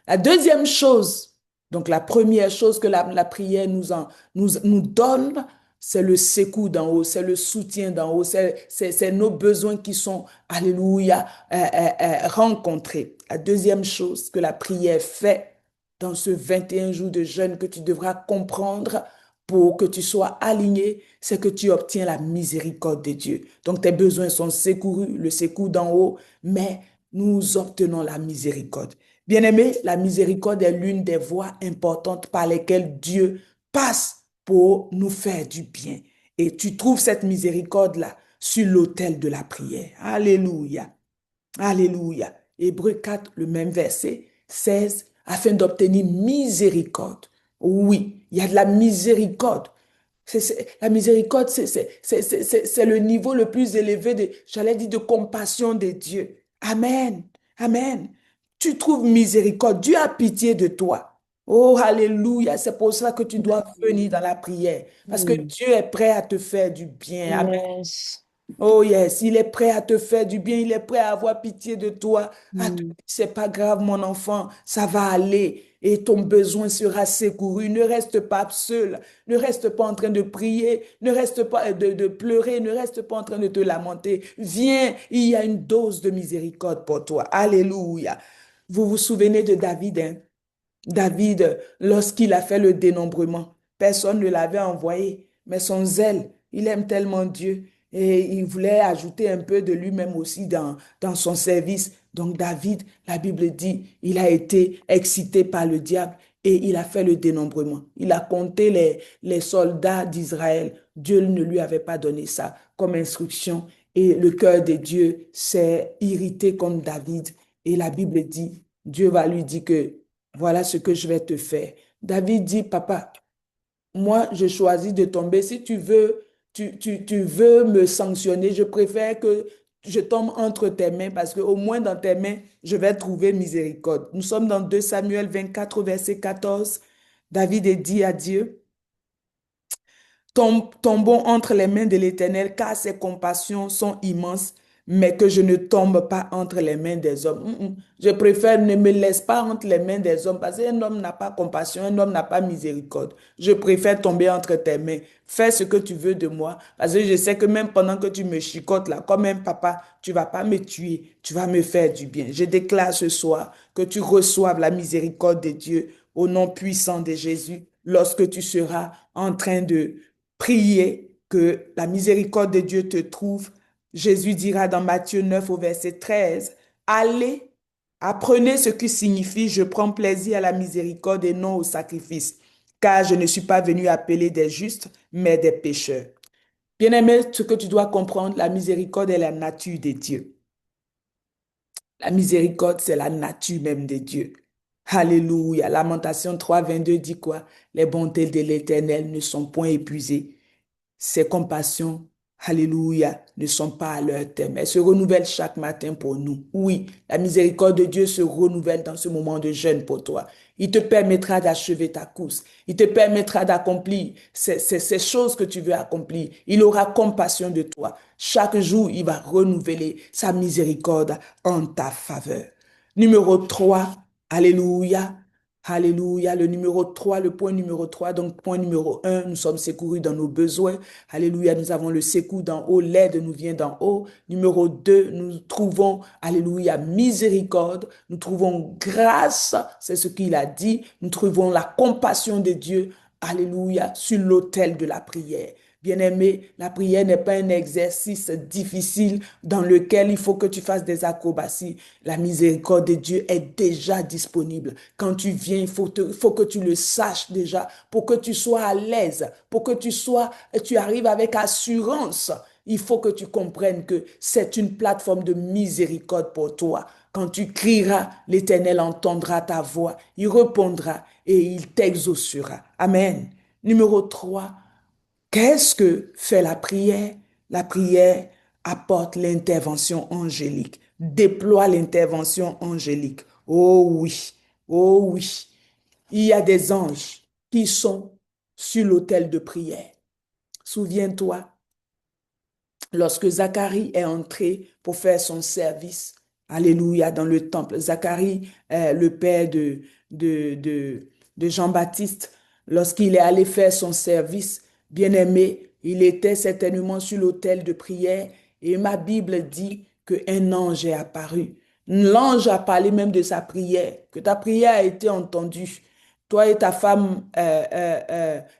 La deuxième chose, donc la première chose que la prière nous donne, c'est le secours d'en haut, c'est le soutien d'en haut, c'est nos besoins qui sont, alléluia, rencontrés. La deuxième chose que la prière fait dans ce 21 jours de jeûne que tu devras comprendre pour que tu sois aligné, c'est que tu obtiens la miséricorde de Dieu. Donc tes besoins sont secourus, le secours d'en haut, mais nous obtenons la miséricorde. Bien-aimé, la miséricorde est l'une des voies importantes par lesquelles Dieu passe pour nous faire du bien. Et tu trouves cette miséricorde-là sur l'autel de la prière. Alléluia. Alléluia. Hébreux 4, le même verset, 16, afin d'obtenir miséricorde. Oui, il y a de la miséricorde. La miséricorde, c'est le niveau le plus élevé de, j'allais dire, de compassion de Dieu. Amen. Amen. Tu trouves miséricorde. Dieu a pitié de toi. Oh, alléluia. C'est pour cela que tu dois venir dans la prière. Parce que Mm. Dieu est prêt à te faire du bien. Amen. Yes. Oh yes, il est prêt à te faire du bien, il est prêt à avoir pitié de toi. À te dire, Mm. c'est pas grave, mon enfant, ça va aller et ton besoin sera secouru. Ne reste pas seul, ne reste pas en train de prier, ne reste pas de pleurer, ne reste pas en train de te lamenter. Viens, il y a une dose de miséricorde pour toi. Alléluia. Vous vous souvenez de David, hein? David, lorsqu'il a fait le dénombrement, personne ne l'avait envoyé, mais son zèle, il aime tellement Dieu et il voulait ajouter un peu de lui-même aussi dans son service. Donc David, la Bible dit, il a été excité par le diable et il a fait le dénombrement. Il a compté les soldats d'Israël. Dieu ne lui avait pas donné ça comme instruction et le cœur de Dieu s'est irrité contre David. Et la Bible dit, Dieu va lui dire que voilà ce que je vais te faire. David dit, papa, moi, je choisis de tomber. Si tu veux, tu veux me sanctionner, je préfère que je tombe entre tes mains parce qu'au moins dans tes mains, je vais trouver miséricorde. Nous sommes dans 2 Samuel 24, verset 14. David dit à Dieu, tombons entre les mains de l'Éternel, car ses compassions sont immenses, mais que je ne tombe pas entre les mains des hommes. Je préfère ne me laisse pas entre les mains des hommes, parce qu'un homme n'a pas compassion, un homme n'a pas miséricorde. Je préfère tomber entre tes mains. Fais ce que tu veux de moi, parce que je sais que même pendant que tu me chicotes là, comme un papa, tu vas pas me tuer, tu vas me faire du bien. Je déclare ce soir que tu reçoives la miséricorde de Dieu au nom puissant de Jésus, lorsque tu seras en train de prier que la miséricorde de Dieu te trouve. Jésus dira dans Matthieu 9 au verset 13, allez, apprenez ce qui signifie je prends plaisir à la miséricorde et non au sacrifice, car je ne suis pas venu appeler des justes, mais des pécheurs. Bien-aimé, ce que tu dois comprendre, la miséricorde est la nature de Dieu. La miséricorde, c'est la nature même de Dieu. Alléluia. Lamentation 3, 22 dit quoi? Les bontés de l'Éternel ne sont point épuisées. Ses compassions, alléluia, ne sont pas à leur terme. Elles se renouvellent chaque matin pour nous. Oui, la miséricorde de Dieu se renouvelle dans ce moment de jeûne pour toi. Il te permettra d'achever ta course. Il te permettra d'accomplir ces choses que tu veux accomplir. Il aura compassion de toi. Chaque jour, il va renouveler sa miséricorde en ta faveur. Numéro 3, alléluia. Alléluia. Le numéro 3, le point numéro 3. Donc, point numéro 1, nous sommes secourus dans nos besoins. Alléluia. Nous avons le secours d'en haut. L'aide nous vient d'en haut. Numéro 2, nous trouvons, alléluia, miséricorde. Nous trouvons grâce. C'est ce qu'il a dit. Nous trouvons la compassion de Dieu. Alléluia. Sur l'autel de la prière. Bien-aimé, la prière n'est pas un exercice difficile dans lequel il faut que tu fasses des acrobaties. La miséricorde de Dieu est déjà disponible. Quand tu viens, faut que tu le saches déjà pour que tu sois à l'aise, pour que tu arrives avec assurance. Il faut que tu comprennes que c'est une plateforme de miséricorde pour toi. Quand tu crieras, l'Éternel entendra ta voix, il répondra et il t'exaucera. Amen. Numéro 3. Qu'est-ce que fait la prière? La prière apporte l'intervention angélique, déploie l'intervention angélique. Oh oui, oh oui. Il y a des anges qui sont sur l'autel de prière. Souviens-toi, lorsque Zacharie est entré pour faire son service, alléluia, dans le temple, Zacharie, le père de Jean-Baptiste, lorsqu'il est allé faire son service, bien-aimé, Il était certainement sur l'autel de prière et ma Bible dit qu'un ange est apparu. L'ange a parlé même de sa prière, que ta prière a été entendue. Toi et ta femme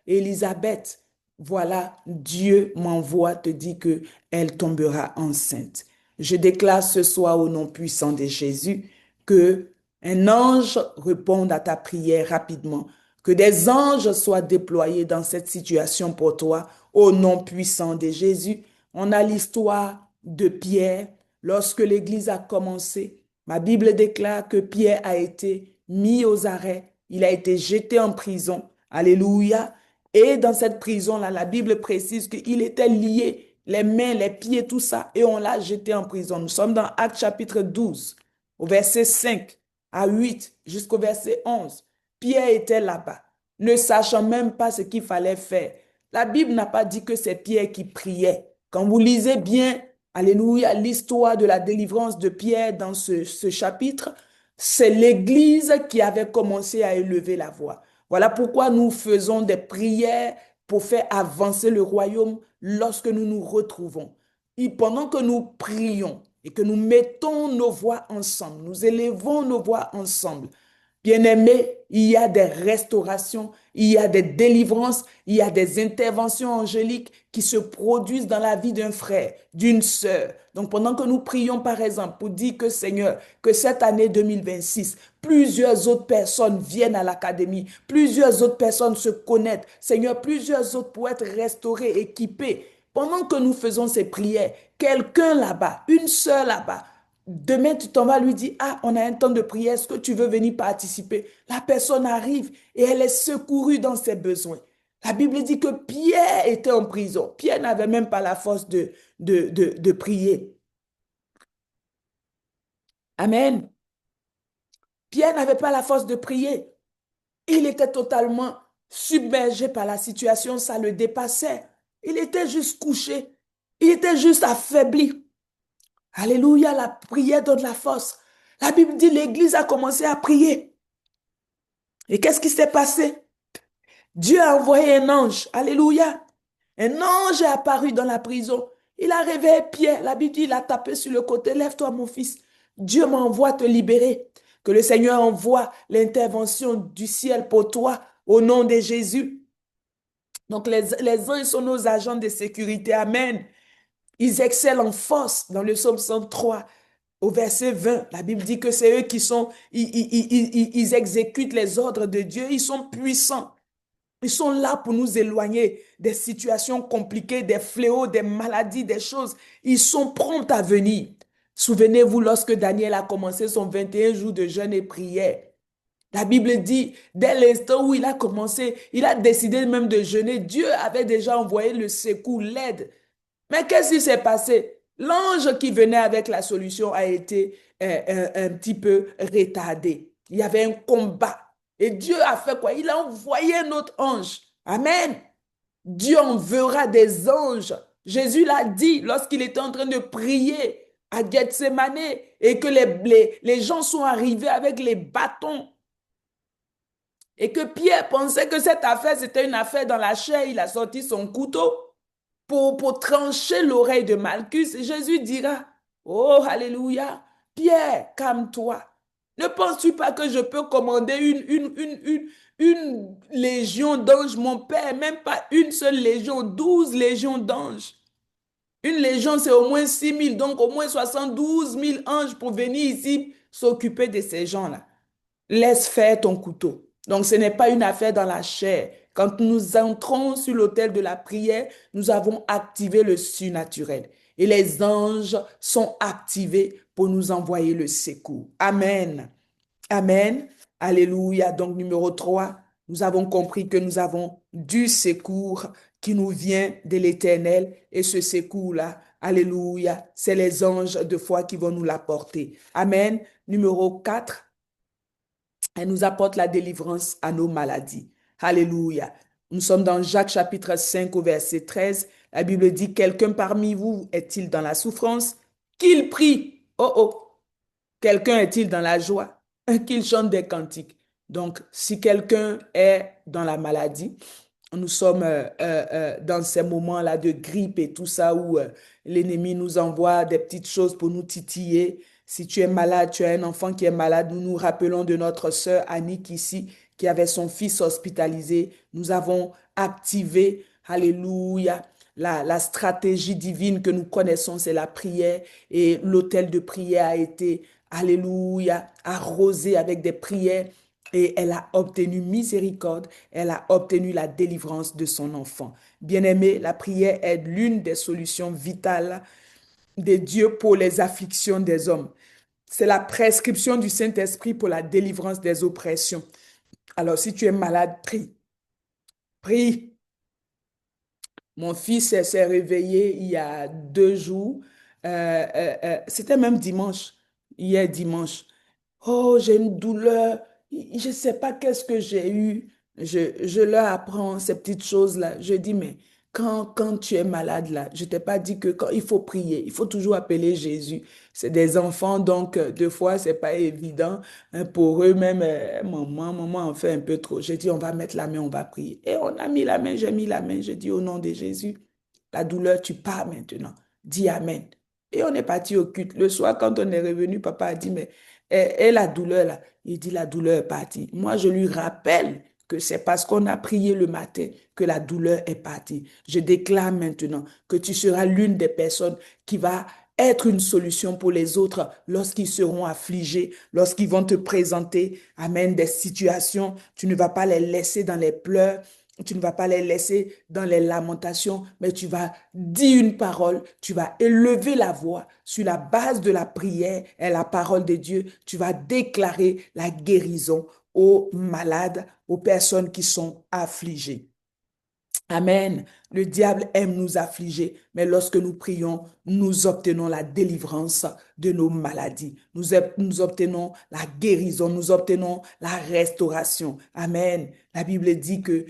Élisabeth, voilà, Dieu m'envoie te dire que elle tombera enceinte. Je déclare ce soir au nom puissant de Jésus que un ange réponde à ta prière rapidement, que des anges soient déployés dans cette situation pour toi au nom puissant de Jésus. On a l'histoire de Pierre. Lorsque l'Église a commencé, ma Bible déclare que Pierre a été mis aux arrêts, il a été jeté en prison. Alléluia. Et dans cette prison-là, la Bible précise qu'il était lié, les mains, les pieds, tout ça, et on l'a jeté en prison. Nous sommes dans Actes chapitre 12, au verset 5 à 8, jusqu'au verset 11. Pierre était là-bas, ne sachant même pas ce qu'il fallait faire. La Bible n'a pas dit que c'est Pierre qui priait. Quand vous lisez bien, alléluia, l'histoire de la délivrance de Pierre dans ce chapitre, c'est l'Église qui avait commencé à élever la voix. Voilà pourquoi nous faisons des prières pour faire avancer le royaume lorsque nous nous retrouvons. Et pendant que nous prions et que nous mettons nos voix ensemble, nous élevons nos voix ensemble, bien-aimés, il y a des restaurations, il y a des délivrances, il y a des interventions angéliques qui se produisent dans la vie d'un frère, d'une sœur. Donc pendant que nous prions par exemple pour dire que Seigneur, que cette année 2026, plusieurs autres personnes viennent à l'académie, plusieurs autres personnes se connaissent, Seigneur, plusieurs autres pour être restaurés, équipés. Pendant que nous faisons ces prières, quelqu'un là-bas, une sœur là-bas, demain, tu t'en vas lui dire, ah, on a un temps de prière, est-ce que tu veux venir participer? La personne arrive et elle est secourue dans ses besoins. La Bible dit que Pierre était en prison. Pierre n'avait même pas la force de prier. Amen. Pierre n'avait pas la force de prier. Il était totalement submergé par la situation, ça le dépassait. Il était juste couché. Il était juste affaibli. Alléluia, la prière donne la force. La Bible dit l'Église a commencé à prier. Et qu'est-ce qui s'est passé? Dieu a envoyé un ange. Alléluia. Un ange est apparu dans la prison. Il a réveillé Pierre. La Bible dit, il a tapé sur le côté. Lève-toi, mon fils. Dieu m'envoie te libérer. Que le Seigneur envoie l'intervention du ciel pour toi au nom de Jésus. Donc, les anges sont nos agents de sécurité. Amen. Ils excellent en force dans le psaume 103. Au verset 20, la Bible dit que c'est eux qui sont, ils exécutent les ordres de Dieu, ils sont puissants. Ils sont là pour nous éloigner des situations compliquées, des fléaux, des maladies, des choses. Ils sont prompts à venir. Souvenez-vous lorsque Daniel a commencé son 21 jours de jeûne et prière. La Bible dit, dès l'instant où il a commencé, il a décidé même de jeûner. Dieu avait déjà envoyé le secours, l'aide. Mais qu'est-ce qui s'est passé? L'ange qui venait avec la solution a été un petit peu retardé. Il y avait un combat. Et Dieu a fait quoi? Il a envoyé un autre ange. Amen. Dieu enverra des anges. Jésus l'a dit lorsqu'il était en train de prier à Gethsemane et que les gens sont arrivés avec les bâtons. Et que Pierre pensait que cette affaire, c'était une affaire dans la chair. Il a sorti son couteau pour trancher l'oreille de Malchus. Et Jésus dira, oh, alléluia, Pierre, calme-toi. Ne penses-tu pas que je peux commander une légion d'anges, mon Père, même pas une seule légion, 12 légions d'anges. Une légion, c'est au moins 6 000, donc au moins 72 000 anges pour venir ici s'occuper de ces gens-là. Laisse faire ton couteau. Donc, ce n'est pas une affaire dans la chair. Quand nous entrons sur l'autel de la prière, nous avons activé le surnaturel. Et les anges sont activés pour nous envoyer le secours. Amen. Amen. Alléluia. Donc, numéro 3, nous avons compris que nous avons du secours qui nous vient de l'Éternel. Et ce secours-là, alléluia, c'est les anges de foi qui vont nous l'apporter. Amen. Numéro 4, elle nous apporte la délivrance à nos maladies. Alléluia. Nous sommes dans Jacques chapitre 5 au verset 13. La Bible dit, quelqu'un parmi vous est-il dans la souffrance? Qu'il prie. Oh oh. Quelqu'un est-il dans la joie? Qu'il chante des cantiques. Donc, si quelqu'un est dans la maladie, nous sommes dans ces moments-là de grippe et tout ça où l'ennemi nous envoie des petites choses pour nous titiller. Si tu es malade, tu as un enfant qui est malade, nous nous rappelons de notre sœur Annick ici, qui avait son fils hospitalisé. Nous avons activé, alléluia, la stratégie divine que nous connaissons, c'est la prière. Et l'autel de prière a été, alléluia, arrosé avec des prières. Et elle a obtenu miséricorde, elle a obtenu la délivrance de son enfant. Bien-aimé, la prière est l'une des solutions vitales de Dieu pour les afflictions des hommes. C'est la prescription du Saint-Esprit pour la délivrance des oppressions. Alors, si tu es malade, prie. Prie. Mon fils s'est réveillé il y a 2 jours. C'était même dimanche, hier dimanche. Oh, j'ai une douleur. Je ne sais pas qu'est-ce que j'ai eu. Je leur apprends ces petites choses-là. Je dis, mais quand tu es malade, là, je ne t'ai pas dit que quand il faut prier, il faut toujours appeler Jésus. C'est des enfants, donc deux fois, ce n'est pas évident pour eux-mêmes. Maman, on fait un peu trop. J'ai dit, on va mettre la main, on va prier. Et on a mis la main, j'ai mis la main. Je dis, au nom de Jésus, la douleur, tu pars maintenant. Dis Amen. Et on est parti au culte. Le soir, quand on est revenu, papa a dit, mais et la douleur, là, il dit, la douleur est partie. Moi, je lui rappelle que c'est parce qu'on a prié le matin que la douleur est partie. Je déclare maintenant que tu seras l'une des personnes qui va être une solution pour les autres lorsqu'ils seront affligés, lorsqu'ils vont te présenter, amen, des situations. Tu ne vas pas les laisser dans les pleurs. Tu ne vas pas les laisser dans les lamentations, mais tu vas dire une parole, tu vas élever la voix sur la base de la prière et la parole de Dieu. Tu vas déclarer la guérison aux malades, aux personnes qui sont affligées. Amen. Le diable aime nous affliger, mais lorsque nous prions, nous obtenons la délivrance de nos maladies. Nous obtenons la guérison, nous obtenons la restauration. Amen. La Bible dit que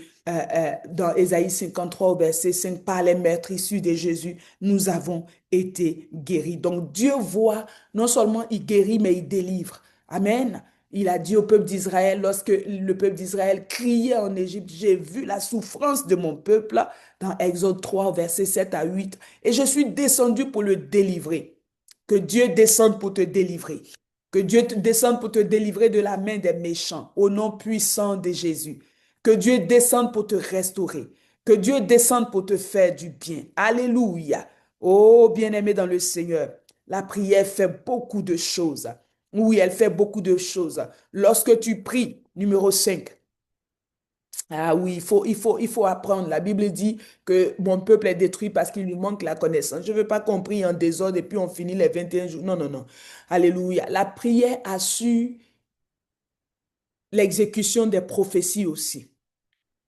dans Ésaïe 53, au verset 5, par les meurtrissures de Jésus, nous avons été guéris. Donc Dieu voit, non seulement il guérit, mais il délivre. Amen. Il a dit au peuple d'Israël, lorsque le peuple d'Israël criait en Égypte, j'ai vu la souffrance de mon peuple, dans Exode 3, versets 7 à 8, et je suis descendu pour le délivrer. Que Dieu descende pour te délivrer. Que Dieu descende pour te délivrer de la main des méchants, au nom puissant de Jésus. Que Dieu descende pour te restaurer. Que Dieu descende pour te faire du bien. Alléluia. Oh, bien-aimé dans le Seigneur, la prière fait beaucoup de choses. Oui, elle fait beaucoup de choses. Lorsque tu pries, numéro 5, ah oui, il faut apprendre. La Bible dit que mon peuple est détruit parce qu'il lui manque la connaissance. Je ne veux pas qu'on prie en désordre et puis on finit les 21 jours. Non, non, non. Alléluia. La prière assure l'exécution des prophéties aussi.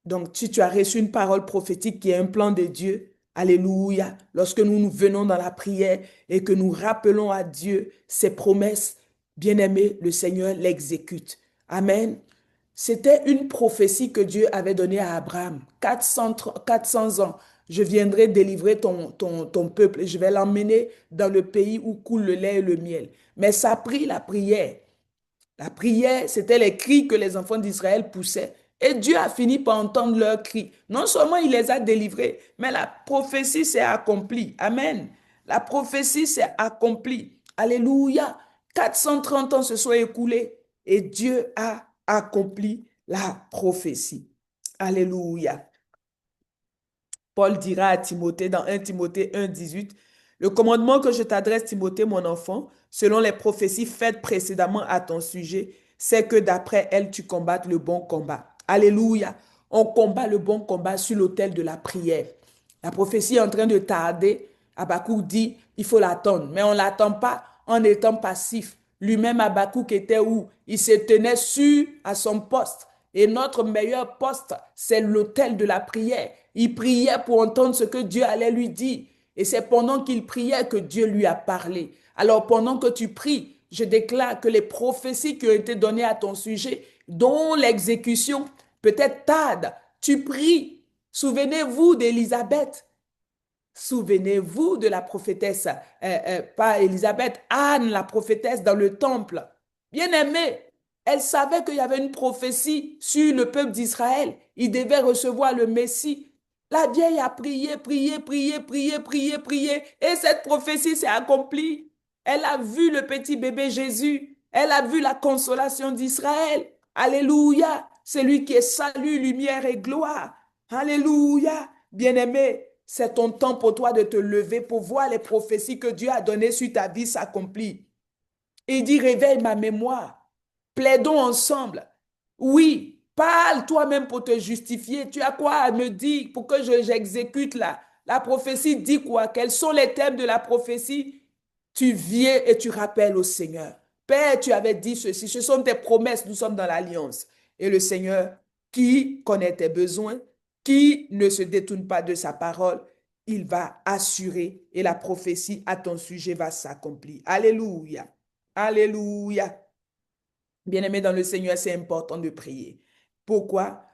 Donc, si tu as reçu une parole prophétique qui est un plan de Dieu, alléluia, lorsque nous venons dans la prière et que nous rappelons à Dieu ses promesses, bien-aimé, le Seigneur l'exécute. Amen. C'était une prophétie que Dieu avait donnée à Abraham. 400 ans, je viendrai délivrer ton peuple et je vais l'emmener dans le pays où coule le lait et le miel. Mais ça a pris la prière. La prière, c'était les cris que les enfants d'Israël poussaient. Et Dieu a fini par entendre leurs cris. Non seulement il les a délivrés, mais la prophétie s'est accomplie. Amen. La prophétie s'est accomplie. Alléluia. 430 ans se sont écoulés et Dieu a accompli la prophétie. Alléluia. Paul dira à Timothée dans 1 Timothée 1,18, le commandement que je t'adresse, Timothée, mon enfant, selon les prophéties faites précédemment à ton sujet, c'est que d'après elles, tu combattes le bon combat. Alléluia. On combat le bon combat sur l'autel de la prière. La prophétie est en train de tarder. Habakkuk dit, il faut l'attendre. Mais on ne l'attend pas en étant passif. Lui-même, Habakkuk était où? Il se tenait sûr à son poste. Et notre meilleur poste, c'est l'autel de la prière. Il priait pour entendre ce que Dieu allait lui dire. Et c'est pendant qu'il priait que Dieu lui a parlé. Alors pendant que tu pries, je déclare que les prophéties qui ont été données à ton sujet, dont l'exécution peut-être tarde, tu pries. Souvenez-vous d'Élisabeth. Souvenez-vous de la prophétesse, pas Élisabeth, Anne, la prophétesse dans le temple. Bien-aimée, Elle savait qu'il y avait une prophétie sur le peuple d'Israël. Il devait recevoir le Messie. La vieille a prié, prié, prié, prié, prié, prié. Et cette prophétie s'est accomplie. Elle a vu le petit bébé Jésus. Elle a vu la consolation d'Israël. Alléluia. C'est lui qui est salut, lumière et gloire. Alléluia. Bien-aimé, c'est ton temps pour toi de te lever pour voir les prophéties que Dieu a données sur ta vie s'accomplir. Il dit, réveille ma mémoire. Plaidons ensemble. Oui, parle toi-même pour te justifier. Tu as quoi à me dire pour que j'exécute là? La prophétie dit quoi? Quels sont les thèmes de la prophétie? Tu viens et tu rappelles au Seigneur. Père, tu avais dit ceci. Ce sont tes promesses. Nous sommes dans l'alliance. Et le Seigneur, qui connaît tes besoins, qui ne se détourne pas de sa parole, il va assurer et la prophétie à ton sujet va s'accomplir. Alléluia. Alléluia. Bien-aimé dans le Seigneur, c'est important de prier. Pourquoi?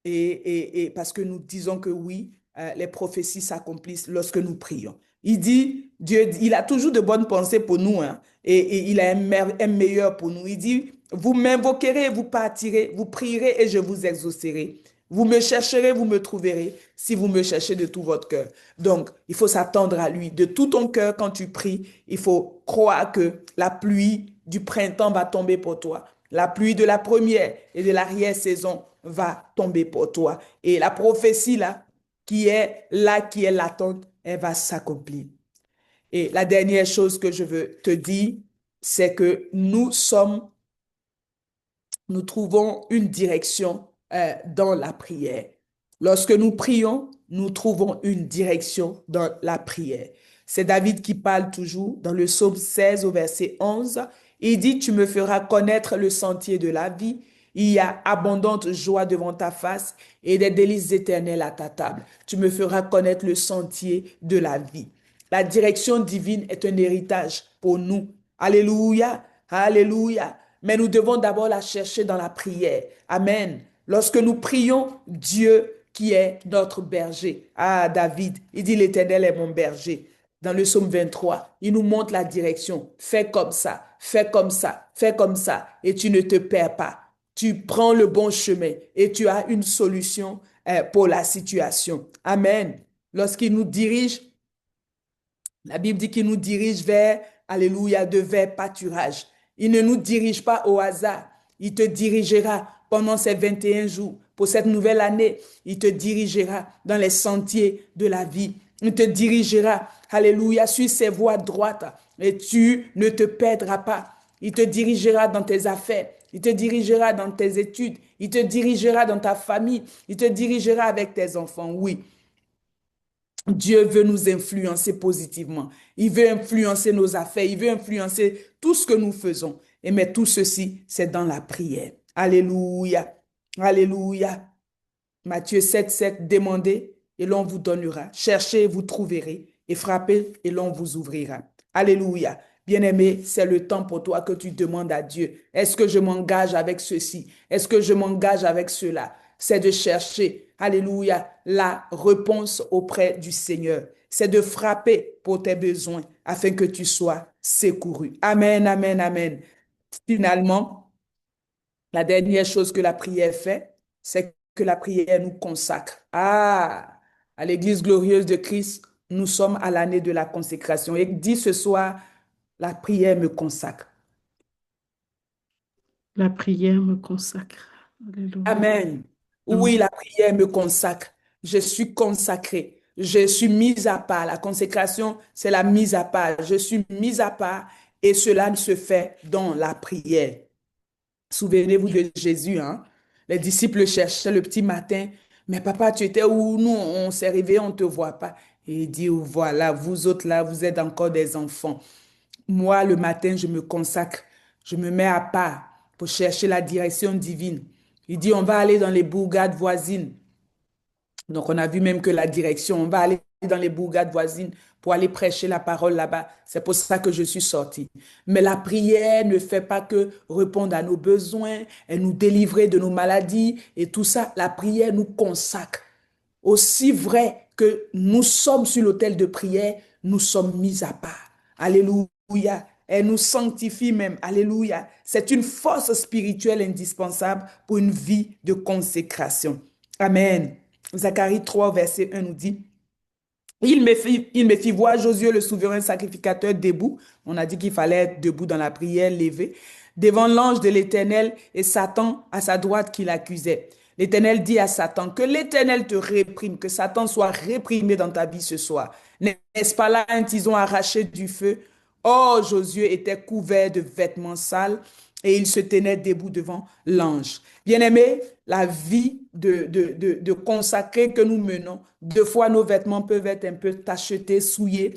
Et parce que nous disons que oui, les prophéties s'accomplissent lorsque nous prions. Il dit, Dieu, il a toujours de bonnes pensées pour nous, hein, et il a un meilleur pour nous. Il dit, vous m'invoquerez, vous partirez, vous prierez et je vous exaucerai. Vous me chercherez, vous me trouverez si vous me cherchez de tout votre cœur. Donc, il faut s'attendre à lui. De tout ton cœur, quand tu pries, il faut croire que la pluie du printemps va tomber pour toi. La pluie de la première et de l'arrière-saison va tomber pour toi. Et la prophétie là, qui est latente, elle va s'accomplir. Et la dernière chose que je veux te dire, c'est que nous trouvons une direction dans la prière. Lorsque nous prions, nous trouvons une direction dans la prière. C'est David qui parle toujours dans le psaume 16 au verset 11. Il dit, tu me feras connaître le sentier de la vie. Il y a abondante joie devant ta face et des délices éternelles à ta table. Tu me feras connaître le sentier de la vie. La direction divine est un héritage pour nous. Alléluia, alléluia. Mais nous devons d'abord la chercher dans la prière. Amen. Lorsque nous prions, Dieu qui est notre berger. Ah, David, il dit l'Éternel est mon berger. Dans le psaume 23, il nous montre la direction. Fais comme ça, fais comme ça, fais comme ça. Et tu ne te perds pas. Tu prends le bon chemin et tu as une solution pour la situation. Amen. Lorsqu'il nous dirige, la Bible dit qu'il nous dirige vers, alléluia, de verts pâturages. Il ne nous dirige pas au hasard. Il te dirigera pendant ces 21 jours. Pour cette nouvelle année, il te dirigera dans les sentiers de la vie. Il te dirigera, alléluia, sur ses voies droites et tu ne te perdras pas. Il te dirigera dans tes affaires. Il te dirigera dans tes études. Il te dirigera dans ta famille. Il te dirigera avec tes enfants. Oui. Dieu veut nous influencer positivement. Il veut influencer nos affaires. Il veut influencer tout ce que nous faisons. Mais tout ceci, c'est dans la prière. Alléluia. Alléluia. Matthieu 7, 7, demandez et l'on vous donnera. Cherchez et vous trouverez. Et frappez et l'on vous ouvrira. Alléluia. Bien-aimé, c'est le temps pour toi que tu demandes à Dieu. Est-ce que je m'engage avec ceci? Est-ce que je m'engage avec cela? C'est de chercher, alléluia, la réponse auprès du Seigneur. C'est de frapper pour tes besoins afin que tu sois secouru. Amen, amen, amen. Finalement, la dernière chose que la prière fait, c'est que la prière nous consacre. Ah, à l'Église glorieuse de Christ, nous sommes à l'année de la consécration. Et dis ce soir, la prière me consacre. La prière me consacre. Alléluia. Amen. Oui, la prière me consacre. Je suis consacré. Je suis mise à part. La consécration, c'est la mise à part. Je suis mise à part et cela se fait dans la prière. Souvenez-vous de Jésus, hein? Les disciples cherchaient le petit matin. Mais papa, tu étais où? Nous, on s'est réveillés, on ne te voit pas. Et il dit, voilà, vous autres là, vous êtes encore des enfants. Moi, le matin, je me consacre. Je me mets à part pour chercher la direction divine. Il dit, on va aller dans les bourgades voisines. Donc, on a vu même que la direction, on va aller dans les bourgades voisines pour aller prêcher la parole là-bas. C'est pour ça que je suis sortie. Mais la prière ne fait pas que répondre à nos besoins et nous délivrer de nos maladies et tout ça. La prière nous consacre. Aussi vrai que nous sommes sur l'autel de prière, nous sommes mis à part. Alléluia. Elle nous sanctifie même. Alléluia. C'est une force spirituelle indispensable pour une vie de consécration. Amen. Zacharie 3, verset 1 nous dit, il me fit voir Josué, le souverain sacrificateur, debout. On a dit qu'il fallait être debout dans la prière, levé, devant l'ange de l'Éternel et Satan à sa droite qui l'accusait. L'Éternel dit à Satan, que l'Éternel te réprime, que Satan soit réprimé dans ta vie ce soir. N'est-ce pas là un tison arraché du feu? Or, Josué était couvert de vêtements sales et il se tenait debout devant l'ange. Bien-aimé, la vie de consacré que nous menons, deux fois nos vêtements peuvent être un peu tachetés, souillés.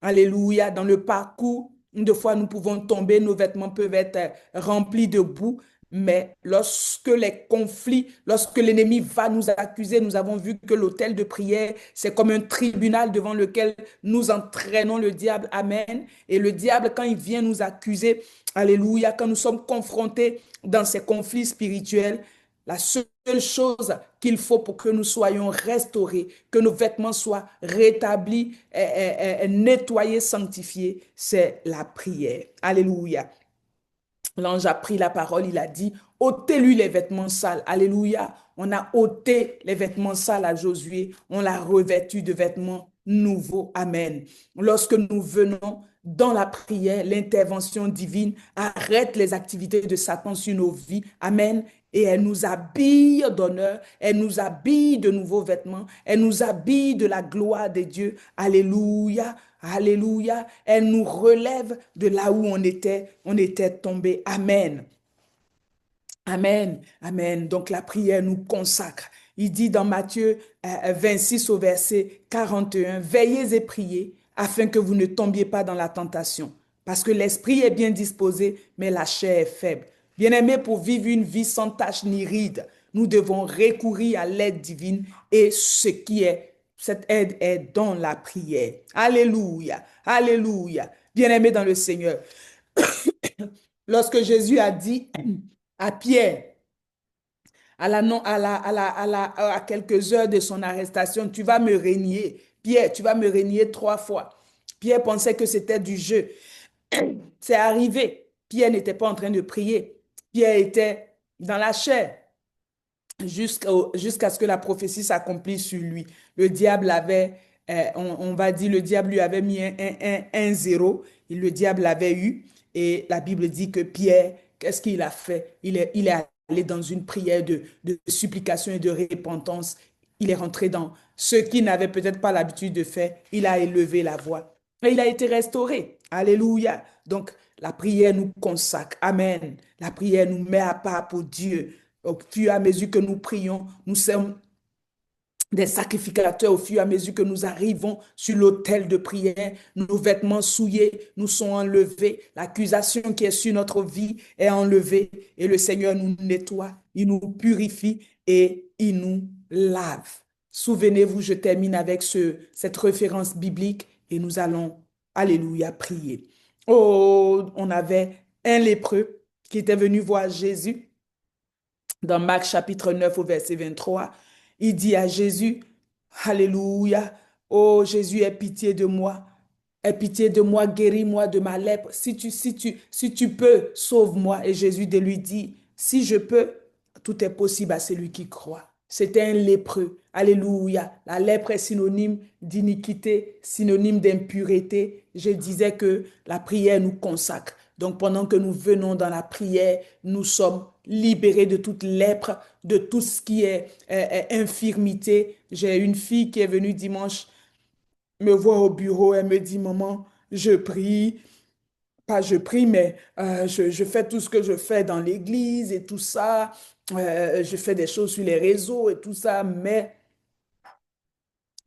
Alléluia. Dans le parcours, deux fois nous pouvons tomber, nos vêtements peuvent être remplis de boue. Mais lorsque les conflits, lorsque l'ennemi va nous accuser, nous avons vu que l'autel de prière, c'est comme un tribunal devant lequel nous entraînons le diable. Amen. Et le diable, quand il vient nous accuser, alléluia, quand nous sommes confrontés dans ces conflits spirituels, la seule chose qu'il faut pour que nous soyons restaurés, que nos vêtements soient rétablis, nettoyés, sanctifiés, c'est la prière. Alléluia. L'ange a pris la parole, il a dit, ôtez-lui les vêtements sales. Alléluia. On a ôté les vêtements sales à Josué, on l'a revêtu de vêtements nouveaux. Amen. Lorsque nous venons dans la prière, l'intervention divine arrête les activités de Satan sur nos vies. Amen. Et elle nous habille d'honneur, elle nous habille de nouveaux vêtements, elle nous habille de la gloire de Dieu. Alléluia. Alléluia. Elle nous relève de là où on était tombé. Amen. Amen. Amen. Donc la prière nous consacre. Il dit dans Matthieu 26 au verset 41, veillez et priez afin que vous ne tombiez pas dans la tentation. Parce que l'esprit est bien disposé, mais la chair est faible. Bien-aimés, pour vivre une vie sans tache ni ride, nous devons recourir à l'aide divine et cette aide est dans la prière. Alléluia. Alléluia. Bien-aimés dans le Seigneur, lorsque Jésus a dit à Pierre, à quelques heures de son arrestation, tu vas me renier. Pierre, tu vas me renier 3 fois. Pierre pensait que c'était du jeu. C'est arrivé. Pierre n'était pas en train de prier. Pierre était dans la chair jusqu'à ce que la prophétie s'accomplisse sur lui. Le diable avait, on va dire, le diable lui avait mis un zéro. Et le diable l'avait eu. Et la Bible dit que Pierre, qu'est-ce qu'il a fait? Il est allé dans une prière de supplication et de repentance. Il est rentré dans ce qu'il n'avait peut-être pas l'habitude de faire. Il a élevé la voix. Et il a été restauré. Alléluia. Donc, la prière nous consacre. Amen. La prière nous met à part pour Dieu. Au fur et à mesure que nous prions, nous sommes des sacrificateurs. Au fur et à mesure que nous arrivons sur l'autel de prière, nos vêtements souillés nous sont enlevés. L'accusation qui est sur notre vie est enlevée. Et le Seigneur nous nettoie, il nous purifie et il nous lave. Souvenez-vous, je termine avec cette référence biblique et nous allons, alléluia, prier. Oh, on avait un lépreux qui était venu voir Jésus dans Marc chapitre 9 au verset 23. Il dit à Jésus, alléluia, oh Jésus, aie pitié de moi. Aie pitié de moi, guéris-moi de ma lèpre. Si tu peux, sauve-moi. Et Jésus de lui dit, si je peux, tout est possible à celui qui croit. C'était un lépreux. Alléluia. La lèpre est synonyme d'iniquité, synonyme d'impureté. Je disais que la prière nous consacre. Donc pendant que nous venons dans la prière, nous sommes libérés de toute lèpre, de tout ce qui est infirmité. J'ai une fille qui est venue dimanche me voir au bureau. Elle me dit, maman, je prie. Pas je prie, mais je fais tout ce que je fais dans l'église et tout ça. Je fais des choses sur les réseaux et tout ça, mais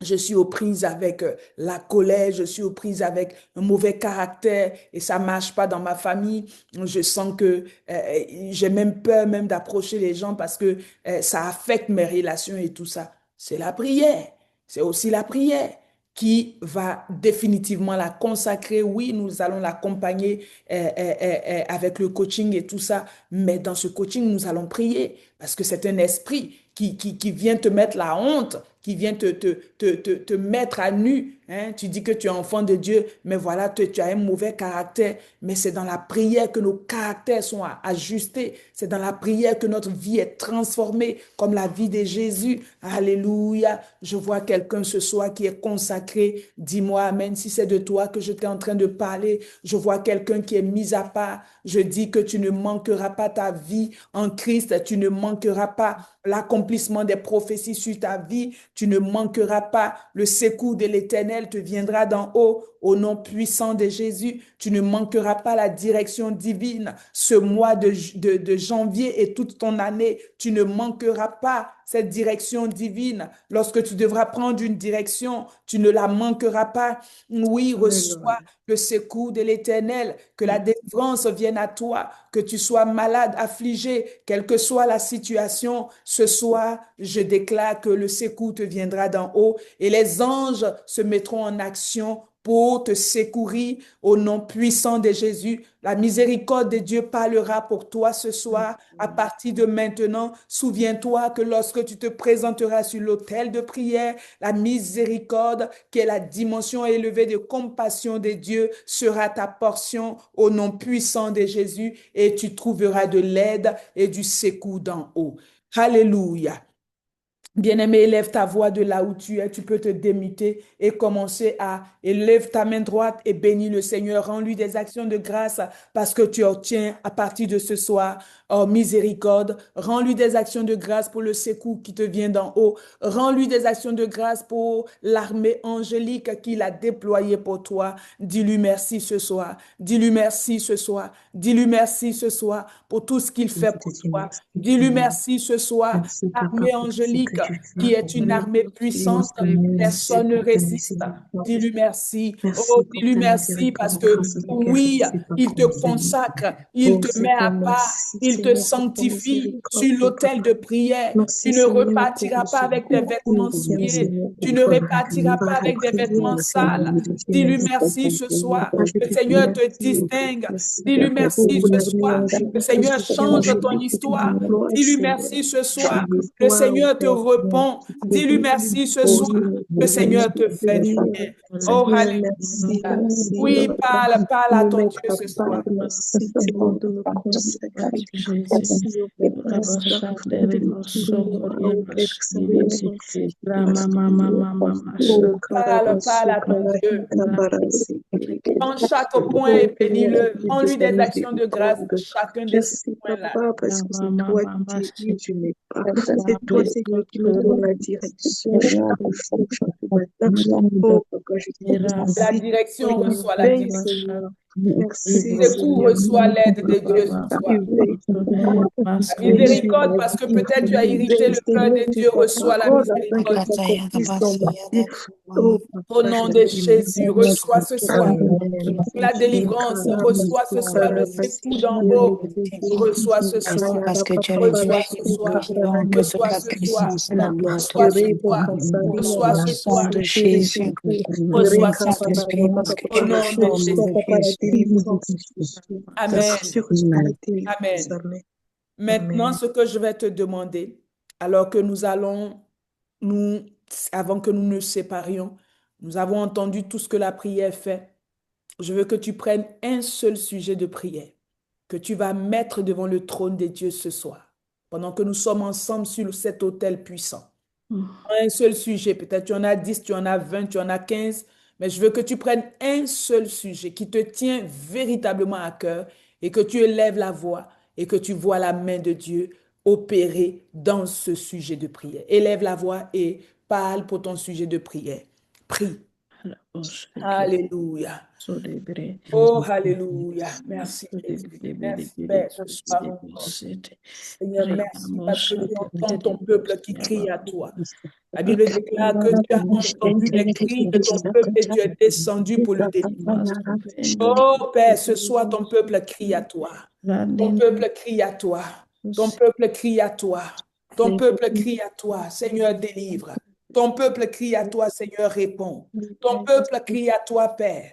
je suis aux prises avec la colère, je suis aux prises avec un mauvais caractère et ça marche pas dans ma famille. Je sens que j'ai même peur même d'approcher les gens parce que ça affecte mes relations et tout ça. C'est la prière. C'est aussi la prière qui va définitivement la consacrer. Oui, nous allons l'accompagner avec le coaching et tout ça, mais dans ce coaching, nous allons prier parce que c'est un esprit qui vient te mettre la honte, qui vient te mettre à nu. Hein. Tu dis que tu es enfant de Dieu, mais voilà, tu as un mauvais caractère. Mais c'est dans la prière que nos caractères sont ajustés. C'est dans la prière que notre vie est transformée, comme la vie de Jésus. Alléluia. Je vois quelqu'un ce soir qui est consacré. Dis-moi amen. Si c'est de toi que j'étais en train de parler, je vois quelqu'un qui est mis à part. Je dis que tu ne manqueras pas ta vie en Christ. Tu ne manqueras pas l'accomplissement des prophéties sur ta vie. Tu ne manqueras pas. Le secours de l'Éternel te viendra d'en haut. Au nom puissant de Jésus, tu ne manqueras pas la direction divine. Ce mois de janvier et toute ton année, tu ne manqueras pas cette direction divine. Lorsque tu devras prendre une direction, tu ne la manqueras pas. Oui, reçois le secours de l'Éternel, que la délivrance vienne à toi, que tu sois malade, affligé, quelle que soit la situation. Ce soir, je déclare que le secours te viendra d'en haut et les anges se mettront en action pour te secourir au nom puissant de Jésus. La miséricorde de Dieu parlera pour toi ce soir. À partir de maintenant, souviens-toi que lorsque tu te présenteras sur l'autel de prière, la miséricorde, qui est la dimension élevée de compassion de Dieu, sera ta portion au nom puissant de Jésus et tu trouveras de l'aide et du secours d'en haut. Alléluia. Bien-aimé, élève ta voix de là où tu es. Tu peux te démuter et commencer à élève ta main droite et bénis le Seigneur. Rends-lui des actions de grâce parce que tu obtiens à partir de ce soir, oh miséricorde. Rends-lui des actions de grâce pour le secours qui te vient d'en haut. Rends-lui des actions de grâce pour l'armée angélique qu'il a déployée pour toi. Dis-lui merci ce soir. Dis-lui merci ce soir. Dis-lui merci ce soir pour tout ce qu'il fait pour toi. Dis-lui merci ce soir. Armée angélique qui est une armée puissante, personne ne résiste. Dis-lui merci. Oh, dis-lui merci parce que oui, il te consacre, il te met à part, il te sanctifie sur l'autel de prière. Tu ne repartiras pas avec des vêtements souillés. Tu ne repartiras pas avec des vêtements sales. Dis-lui merci ce soir. Le Seigneur te distingue. Dis-lui merci ce soir. Le Seigneur change ton histoire. Dis-lui merci ce soir. Le Seigneur te répond. Dis-lui merci ce soir. Le Seigneur te fait du bien. Oh, alléluia. Oui, parle à ton Dieu ce soir. Parle à ton Dieu. Prends chaque point et bénis-le. Prends-lui des actions de grâce pour chacun de ces points-là. Parce que c'est toi qui dis, tu n'es pas. C'est toi, Seigneur, qui nous donne la direction. La direction reçoit la direction. Merci. Le secours reçoit l'aide de Dieu ce soir. La miséricorde, parce que peut-être tu as irrité le cœur de Dieu, reçoit la miséricorde. Au nom de Jésus, reçois ce soir la délivrance, reçois ce soir le secours d'en haut, reçois ce soir, reçois ce soir, reçois ce soir, reçois ce soir, reçois ce soir, de Jésus, reçois ce soir, Saint-Esprit, parce que au tu nom de Jésus. Amen. Amen. Amen. Maintenant, ce que je vais te demander, alors que nous allons, avant que nous nous séparions, nous avons entendu tout ce que la prière fait. Je veux que tu prennes un seul sujet de prière que tu vas mettre devant le trône de Dieu ce soir, pendant que nous sommes ensemble sur cet autel puissant. Un seul sujet, peut-être tu en as 10, tu en as 20, tu en as 15, mais je veux que tu prennes un seul sujet qui te tient véritablement à cœur et que tu élèves la voix et que tu vois la main de Dieu opérer dans ce sujet de prière. Élève la voix et parle pour ton sujet de prière. Prie. Alléluia. Oh, alléluia. Merci, Jésus. Merci, Père, ce soir encore. Seigneur, merci parce que tu entends ton peuple qui crie à toi. La Bible déclare que tu as entendu les cris de ton peuple et tu es descendu pour le délivrer. Oh, Père, ce soir, ton peuple crie à toi. Ton peuple crie à toi. Ton peuple crie à toi. Ton peuple crie à toi. Seigneur, délivre. Ton peuple crie à toi, Seigneur, réponds. Ton peuple crie à toi, Père.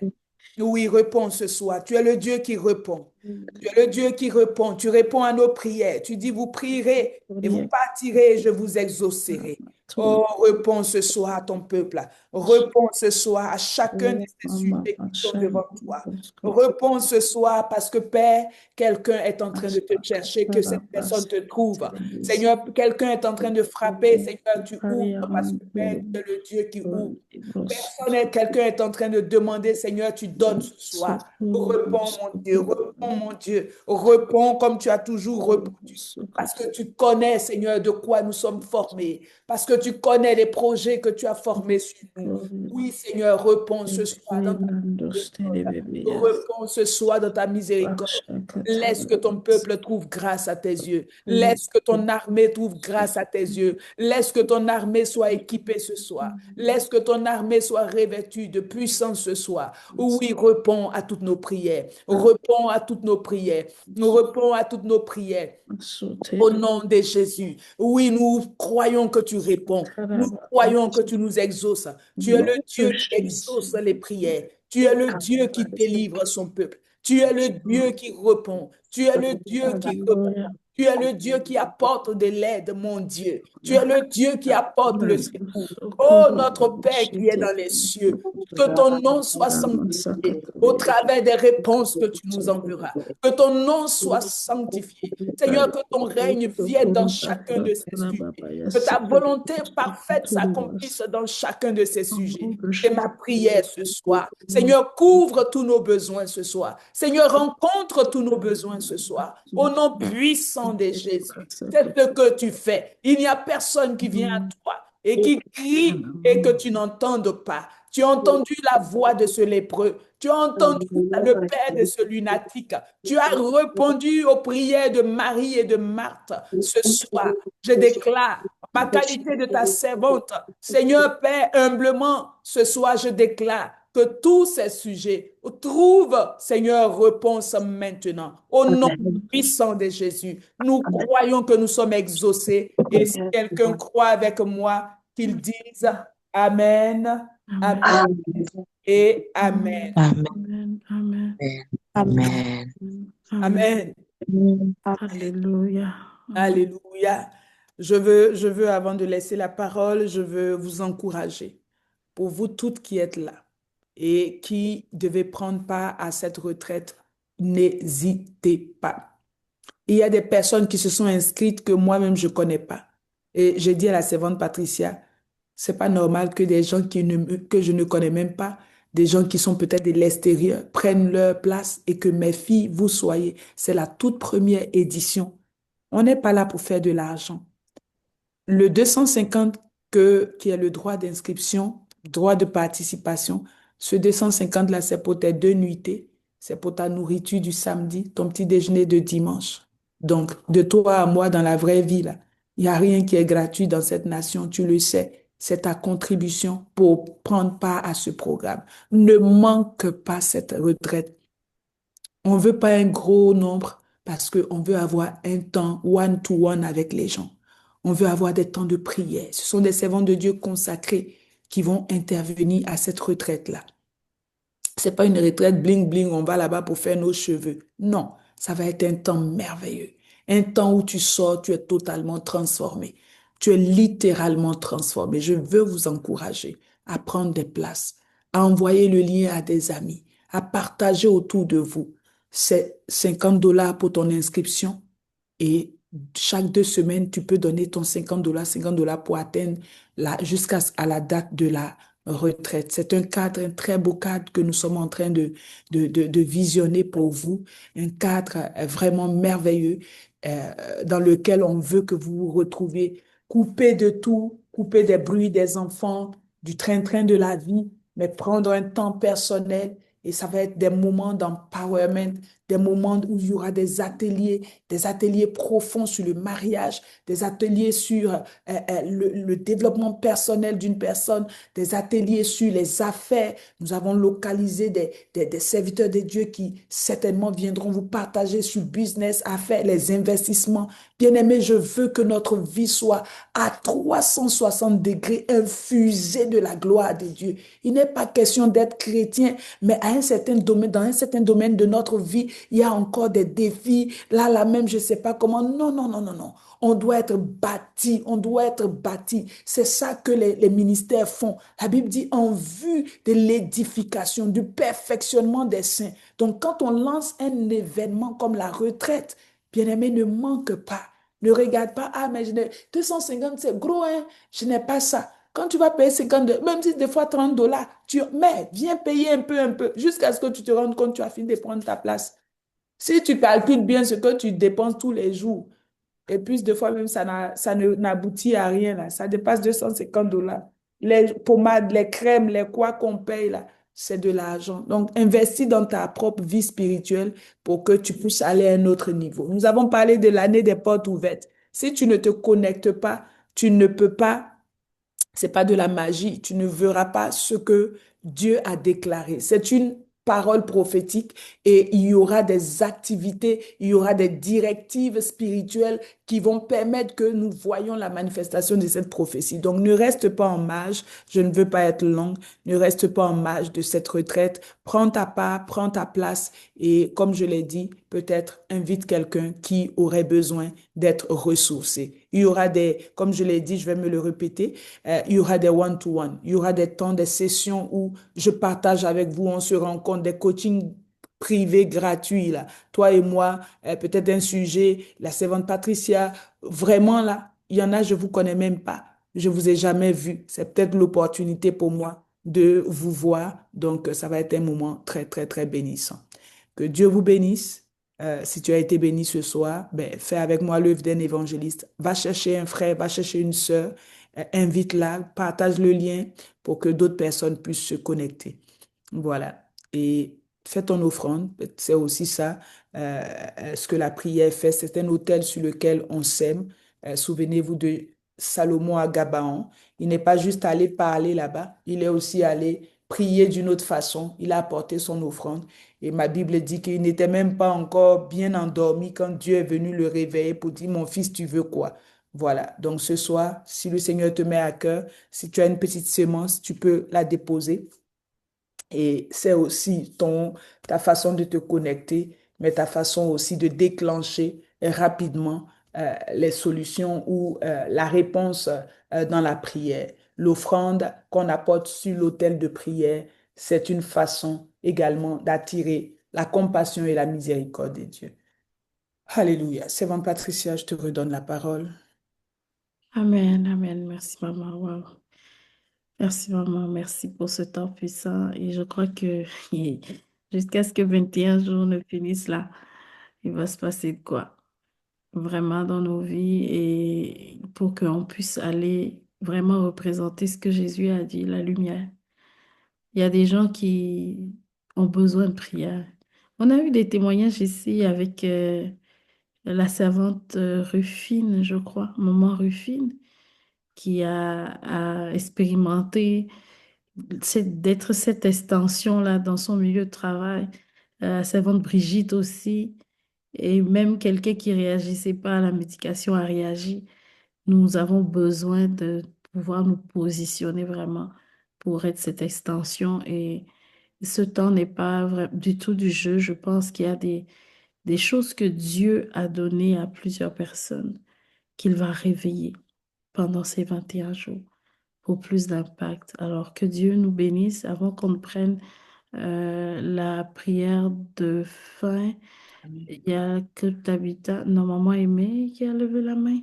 Oui, réponds ce soir. Tu es le Dieu qui répond. Tu es le Dieu qui répond. Tu réponds à nos prières. Tu dis, vous prierez et vous partirez et je vous exaucerai. Oh, réponds ce soir à ton peuple. Réponds ce soir à chacun de ces sujets qui sont devant toi. Réponds ce soir parce que Père, quelqu'un est en train de te chercher, que cette personne te trouve. Seigneur, quelqu'un est en train de frapper. Seigneur, tu ouvres parce que Père, tu es le Dieu qui ouvre. Quelqu'un est en train de demander, Seigneur, tu donnes ce soir. Réponds, mon Dieu, réponds, mon Dieu. Réponds comme tu as toujours répondu. Parce que tu connais, Seigneur, de quoi nous sommes formés. Parce que tu connais les projets que tu as formés sur nous. Oui, Seigneur, réponds ce soir dans ta miséricorde. Réponds ce soir dans ta miséricorde. Laisse que ton peuple trouve grâce à tes yeux. Laisse que ton armée trouve grâce à tes yeux. Laisse que ton armée soit équipée ce soir. Laisse que ton armée soit revêtue de puissance ce soir. Oui, réponds à toutes nos prières. Réponds à toutes nos prières. Réponds à toutes nos prières. Au nom de Jésus. Oui, nous croyons que tu réponds. Nous croyons que tu nous exauces. Tu es le Dieu qui exauce les prières. Tu es le Dieu qui délivre son peuple. Tu es le Dieu qui répond. Tu es le Dieu qui répond. Tu es le Dieu qui apporte de l'aide, mon Dieu. Tu es le Dieu qui apporte le secours. Oh, notre Père qui est dans les cieux, que ton nom soit sanctifié au travers des réponses que tu nous enverras. Que ton nom soit sanctifié. Seigneur, que ton règne vienne dans chacun de ces sujets. Que ta volonté parfaite s'accomplisse dans chacun de ces sujets. C'est ma prière ce soir. Seigneur, couvre tous nos besoins ce soir. Seigneur, rencontre tous nos besoins ce soir. Au nom puissant de Jésus. C'est ce que tu fais. Il n'y a personne qui vient à toi et qui crie et que tu n'entendes pas. Tu as entendu la voix de ce lépreux. Tu as entendu le père de ce lunatique. Tu as répondu aux prières de Marie et de Marthe. Ce soir, je déclare, en ma qualité de ta servante, Seigneur Père, humblement, ce soir, je déclare que tous ces sujets trouvent, Seigneur, réponse maintenant. Au nom puissant de Jésus, nous croyons que nous sommes exaucés. Et si quelqu'un croit avec moi, qu'il dise Amen, Amen et Amen. Amen. Amen. Amen. Amen. Alléluia. Alléluia. Je veux, avant de laisser la parole, je veux vous encourager. Pour vous toutes qui êtes là et qui devez prendre part à cette retraite, n'hésitez pas. Il y a des personnes qui se sont inscrites que moi-même je ne connais pas. Et j'ai dit à la servante Patricia, c'est pas normal que des gens que je ne connais même pas, des gens qui sont peut-être de l'extérieur, prennent leur place et que mes filles, vous soyez. C'est la toute première édition. On n'est pas là pour faire de l'argent. Le 250 qui est le droit d'inscription, droit de participation, ce 250 là, c'est pour tes 2 nuitées, c'est pour ta nourriture du samedi, ton petit déjeuner de dimanche. Donc, de toi à moi, dans la vraie vie, là, il n'y a rien qui est gratuit dans cette nation, tu le sais. C'est ta contribution pour prendre part à ce programme. Ne manque pas cette retraite. On ne veut pas un gros nombre parce qu'on veut avoir un temps one-to-one avec les gens. On veut avoir des temps de prière. Ce sont des servants de Dieu consacrés qui vont intervenir à cette retraite-là. C'est pas une retraite bling-bling, on va là-bas pour faire nos cheveux. Non, ça va être un temps merveilleux. Un temps où tu sors, tu es totalement transformé. Tu es littéralement transformé. Je veux vous encourager à prendre des places, à envoyer le lien à des amis, à partager autour de vous. C'est $50 pour ton inscription et chaque 2 semaines, tu peux donner ton $50 pour atteindre jusqu'à la date de la retraite. C'est un cadre, un très beau cadre que nous sommes en train de visionner pour vous. Un cadre vraiment merveilleux dans lequel on veut que vous vous retrouviez coupé de tout, coupé des bruits des enfants, du train-train de la vie, mais prendre un temps personnel. Et ça va être des moments d'empowerment, des moments où il y aura des ateliers profonds sur le mariage, des ateliers sur le développement personnel d'une personne, des ateliers sur les affaires. Nous avons localisé des serviteurs de Dieu qui certainement viendront vous partager sur business, affaires, les investissements. Bien-aimés, je veux que notre vie soit à 360 degrés infusée de la gloire de Dieu. Il n'est pas question d'être chrétien, mais dans un certain domaine de notre vie, il y a encore des défis, là même, je ne sais pas comment. Non, non, non, non, non. On doit être bâti, on doit être bâti. C'est ça que les ministères font. La Bible dit en vue de l'édification, du perfectionnement des saints. Donc, quand on lance un événement comme la retraite, bien-aimé, ne manque pas. Ne regarde pas, ah, mais je n'ai 250, c'est gros, hein, je n'ai pas ça. Quand tu vas payer 50, même si des fois $30, mais viens payer un peu, jusqu'à ce que tu te rendes compte que tu as fini de prendre ta place. Si tu calcules bien ce que tu dépenses tous les jours, et puis, des fois, même, ça n'aboutit à rien, là. Ça dépasse $250. Les pommades, les crèmes, les quoi qu'on paye, là, c'est de l'argent. Donc, investis dans ta propre vie spirituelle pour que tu puisses aller à un autre niveau. Nous avons parlé de l'année des portes ouvertes. Si tu ne te connectes pas, tu ne peux pas, c'est pas de la magie. Tu ne verras pas ce que Dieu a déclaré. C'est une parole prophétique et il y aura des activités, il y aura des directives spirituelles qui vont permettre que nous voyions la manifestation de cette prophétie. Donc ne reste pas en marge, je ne veux pas être longue, ne reste pas en marge de cette retraite. Prends ta part, prends ta place et comme je l'ai dit, peut-être invite quelqu'un qui aurait besoin d'être ressourcé. Il y aura des, comme je l'ai dit, je vais me le répéter, il y aura des one-to-one, il y aura des temps, des sessions où je partage avec vous, on se rencontre, des coachings privés gratuits, là. Toi et moi, peut-être un sujet, la servante Patricia, vraiment là, il y en a, je vous connais même pas. Je vous ai jamais vu. C'est peut-être l'opportunité pour moi de vous voir. Donc, ça va être un moment très, très, très bénissant. Que Dieu vous bénisse. Si tu as été béni ce soir, ben, fais avec moi l'œuvre d'un évangéliste. Va chercher un frère, va chercher une sœur, invite-la, partage le lien pour que d'autres personnes puissent se connecter. Voilà. Et fais ton offrande. C'est aussi ça, ce que la prière fait. C'est un autel sur lequel on sème. Souvenez-vous de Salomon à Gabaon. Il n'est pas juste allé parler là-bas, il est aussi allé prier d'une autre façon. Il a apporté son offrande. Et ma Bible dit qu'il n'était même pas encore bien endormi quand Dieu est venu le réveiller pour dire, mon fils, tu veux quoi? Voilà. Donc ce soir, si le Seigneur te met à cœur, si tu as une petite semence, tu peux la déposer. Et c'est aussi ta façon de te connecter, mais ta façon aussi de déclencher rapidement les solutions ou la réponse dans la prière. L'offrande qu'on apporte sur l'autel de prière, c'est une façon également d'attirer la compassion et la miséricorde de Dieu. Alléluia. Servante Patricia, je te redonne la parole. Amen, amen. Merci, maman. Wow. Merci, maman. Merci pour ce temps puissant. Et je crois que jusqu'à ce que 21 jours ne finissent là, il va se passer de quoi? Vraiment dans nos vies et pour qu'on puisse aller vraiment représenter ce que Jésus a dit, la lumière. Il y a des gens qui ont besoin de prière. On a eu des témoignages ici avec la servante Rufine, je crois, maman Rufine, qui a expérimenté d'être cette extension-là dans son milieu de travail. La servante Brigitte aussi, et même quelqu'un qui réagissait pas à la médication a réagi. Nous avons besoin de pouvoir nous positionner vraiment pour être cette extension et ce temps n'est pas du tout du jeu. Je pense qu'il y a des choses que Dieu a données à plusieurs personnes qu'il va réveiller pendant ces 21 jours pour plus d'impact. Alors que Dieu nous bénisse avant qu'on ne prenne la prière de fin. Il y a que Tabitha, non, maman aimée, qui a levé la main.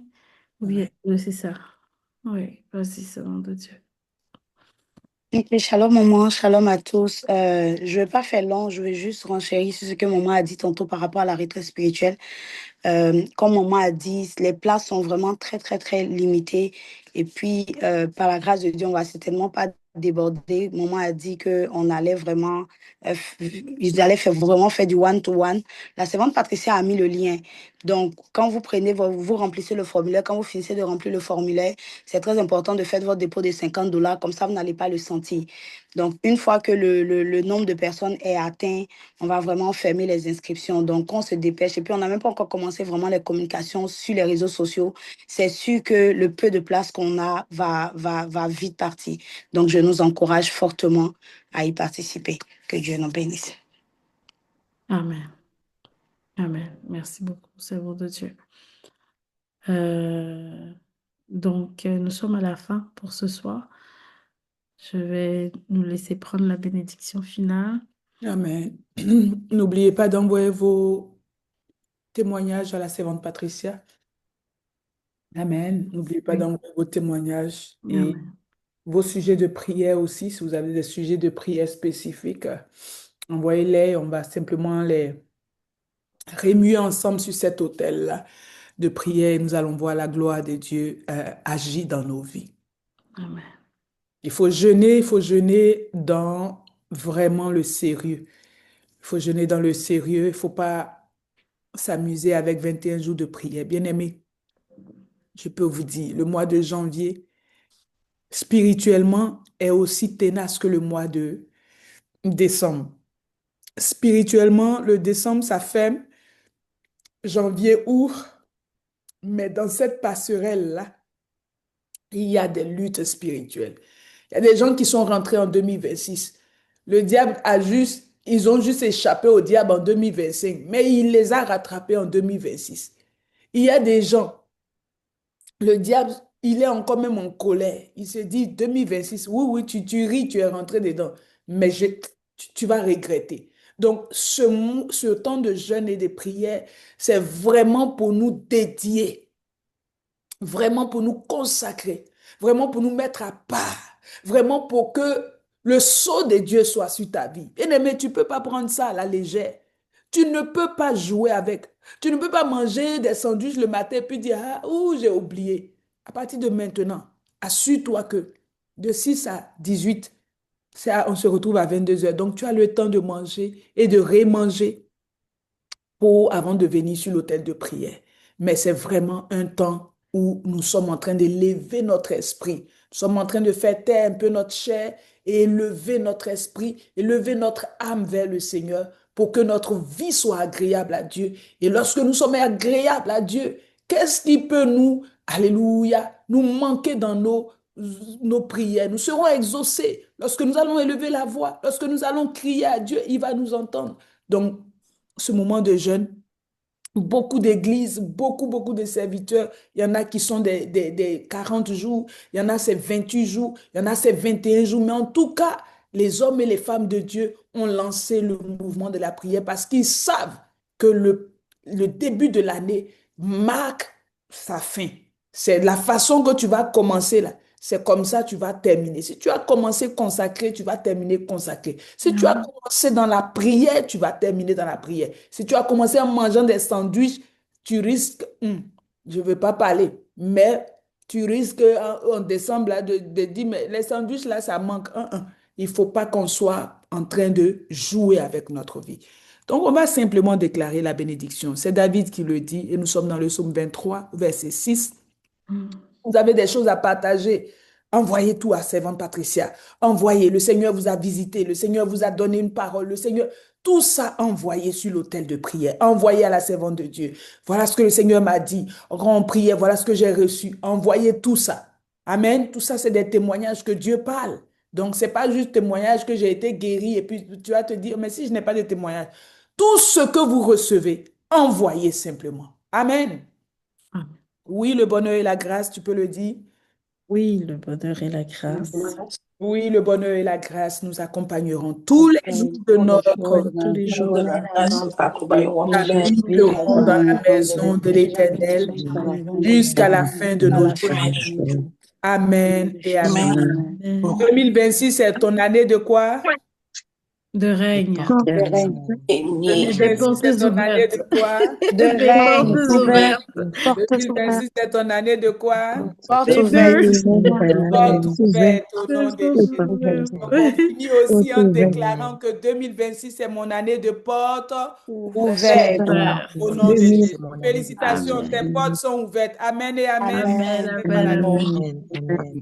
Oui, c'est ça. Oui, vas-y, c'est nom de Dieu. Ok, shalom maman, shalom à tous. Je vais pas faire long, je vais juste renchérir sur ce que maman a dit tantôt par rapport à la retraite spirituelle. Comme maman a dit, les places sont vraiment très, très, très limitées. Et puis, par la grâce de Dieu, on va certainement pas déborder. Maman a dit qu'on allait vraiment, ils allaient vraiment faire du one-to-one. La servante Patricia a mis le lien. Donc, quand vous prenez, vous remplissez le formulaire, quand vous finissez de remplir le formulaire, c'est très important de faire votre dépôt de $50. Comme ça, vous n'allez pas le sentir. Donc, une fois que le nombre de personnes est atteint, on va vraiment fermer les inscriptions. Donc, on se dépêche. Et puis, on n'a même pas encore commencé vraiment les communications sur les réseaux sociaux. C'est sûr que le peu de place qu'on a va vite partir. Donc, je nous encourage fortement à y participer. Que Dieu nous bénisse. Amen. Amen. Merci beaucoup, servant de Dieu. Donc, nous sommes à la fin pour ce soir. Je vais nous laisser prendre la bénédiction finale. Amen. N'oubliez pas d'envoyer vos témoignages à la servante Patricia. Amen. N'oubliez pas Oui. d'envoyer vos témoignages et Amen. vos sujets de prière aussi. Si vous avez des sujets de prière spécifiques, envoyez-les. On va simplement les remuer ensemble sur cet autel-là de prière et nous allons voir la gloire de Dieu agir dans nos vies. Amen. Il faut jeûner dans vraiment le sérieux. Il faut jeûner dans le sérieux. Il ne faut pas s'amuser avec 21 jours de prière. Bien-aimés, je peux vous dire, le mois de janvier, spirituellement, est aussi tenace que le mois de décembre. Spirituellement, le décembre, ça ferme, janvier ouvre, mais dans cette passerelle-là, il y a des luttes spirituelles. Il y a des gens qui sont rentrés en 2026. Le diable ils ont juste échappé au diable en 2025, mais il les a rattrapés en 2026. Il y a des gens, le diable, il est encore même en colère. Il se dit 2026, oui, oui, tu ris, tu es rentré dedans, mais tu vas regretter. Donc, ce temps de jeûne et de prière, c'est vraiment pour nous dédier, vraiment pour nous consacrer, vraiment pour nous mettre à part, vraiment pour que le sceau de Dieu soit sur ta vie. Bien-aimé, tu ne peux pas prendre ça à la légère. Tu ne peux pas jouer avec. Tu ne peux pas manger des sandwichs le matin et puis dire, ah, ouh, j'ai oublié. À partir de maintenant, assure-toi que de 6 à 18, on se retrouve à 22 heures. Donc, tu as le temps de manger et de remanger avant de venir sur l'autel de prière. Mais c'est vraiment un temps où nous sommes en train d'élever notre esprit. Nous sommes en train de faire taire un peu notre chair et élever notre esprit, élever notre âme vers le Seigneur pour que notre vie soit agréable à Dieu. Et lorsque nous sommes agréables à Dieu, qu'est-ce qui peut alléluia, nous manquer dans nos prières? Nous serons exaucés. Lorsque nous allons élever la voix, lorsque nous allons crier à Dieu, il va nous entendre. Donc, ce moment de jeûne, beaucoup d'églises, beaucoup de serviteurs. Il y en a qui sont des 40 jours, il y en a c'est 28 jours, il y en a c'est 21 jours. Mais en tout cas, les hommes et les femmes de Dieu ont lancé le mouvement de la prière parce qu'ils savent que le début de l'année marque sa fin. C'est la façon que tu vas commencer là. C'est comme ça que tu vas terminer. Si tu as commencé consacré, tu vas terminer consacré. Si tu as commencé dans la prière, tu vas terminer dans la prière. Si tu as commencé en mangeant des sandwichs, tu risques, je ne veux pas parler, mais tu risques en décembre là, de dire, mais les sandwichs là, ça manque. Il ne faut pas qu'on soit en train de jouer avec notre vie. Donc, on va simplement déclarer la bénédiction. C'est David qui le dit et nous sommes dans le psaume 23, verset 6. Vous avez des choses à partager. Envoyez tout à servante Patricia. Envoyez. Le Seigneur vous a visité. Le Seigneur vous a donné une parole. Le Seigneur, tout ça, envoyez sur l'autel de prière. Envoyez à la servante de Dieu. Voilà ce que le Seigneur m'a dit. En prière, voilà ce que j'ai reçu. Envoyez tout ça. Amen. Tout ça, c'est des témoignages que Dieu parle. Donc, ce n'est pas juste témoignage que j'ai été guéri et puis tu vas te dire, mais si je n'ai pas de témoignage. Tout ce que vous recevez, envoyez simplement. Amen. Amen. Oui, le bonheur et la grâce, tu peux le dire. Oui, le bonheur et la grâce. Oui, le bonheur et la grâce nous accompagneront tous les jours de notre Tous les jours de la nous habiterons dans la maison de l'Éternel jusqu'à la fin de nos jours. Amen et amen. 2026, c'est ton année de quoi? De règne. 2026, c'est ton année de quoi? De règne. Portes 2026, c'est ton année de quoi? Porte Les ouverte. deux. Porte ouverte au nom de Jésus. Ouvertes. Donc, on finit aussi en déclarant que 2026, c'est mon année de porte ouverte au nom de Jésus. Félicitations, tes portes sont ouvertes. Amen et amen. Amen, amen, amen.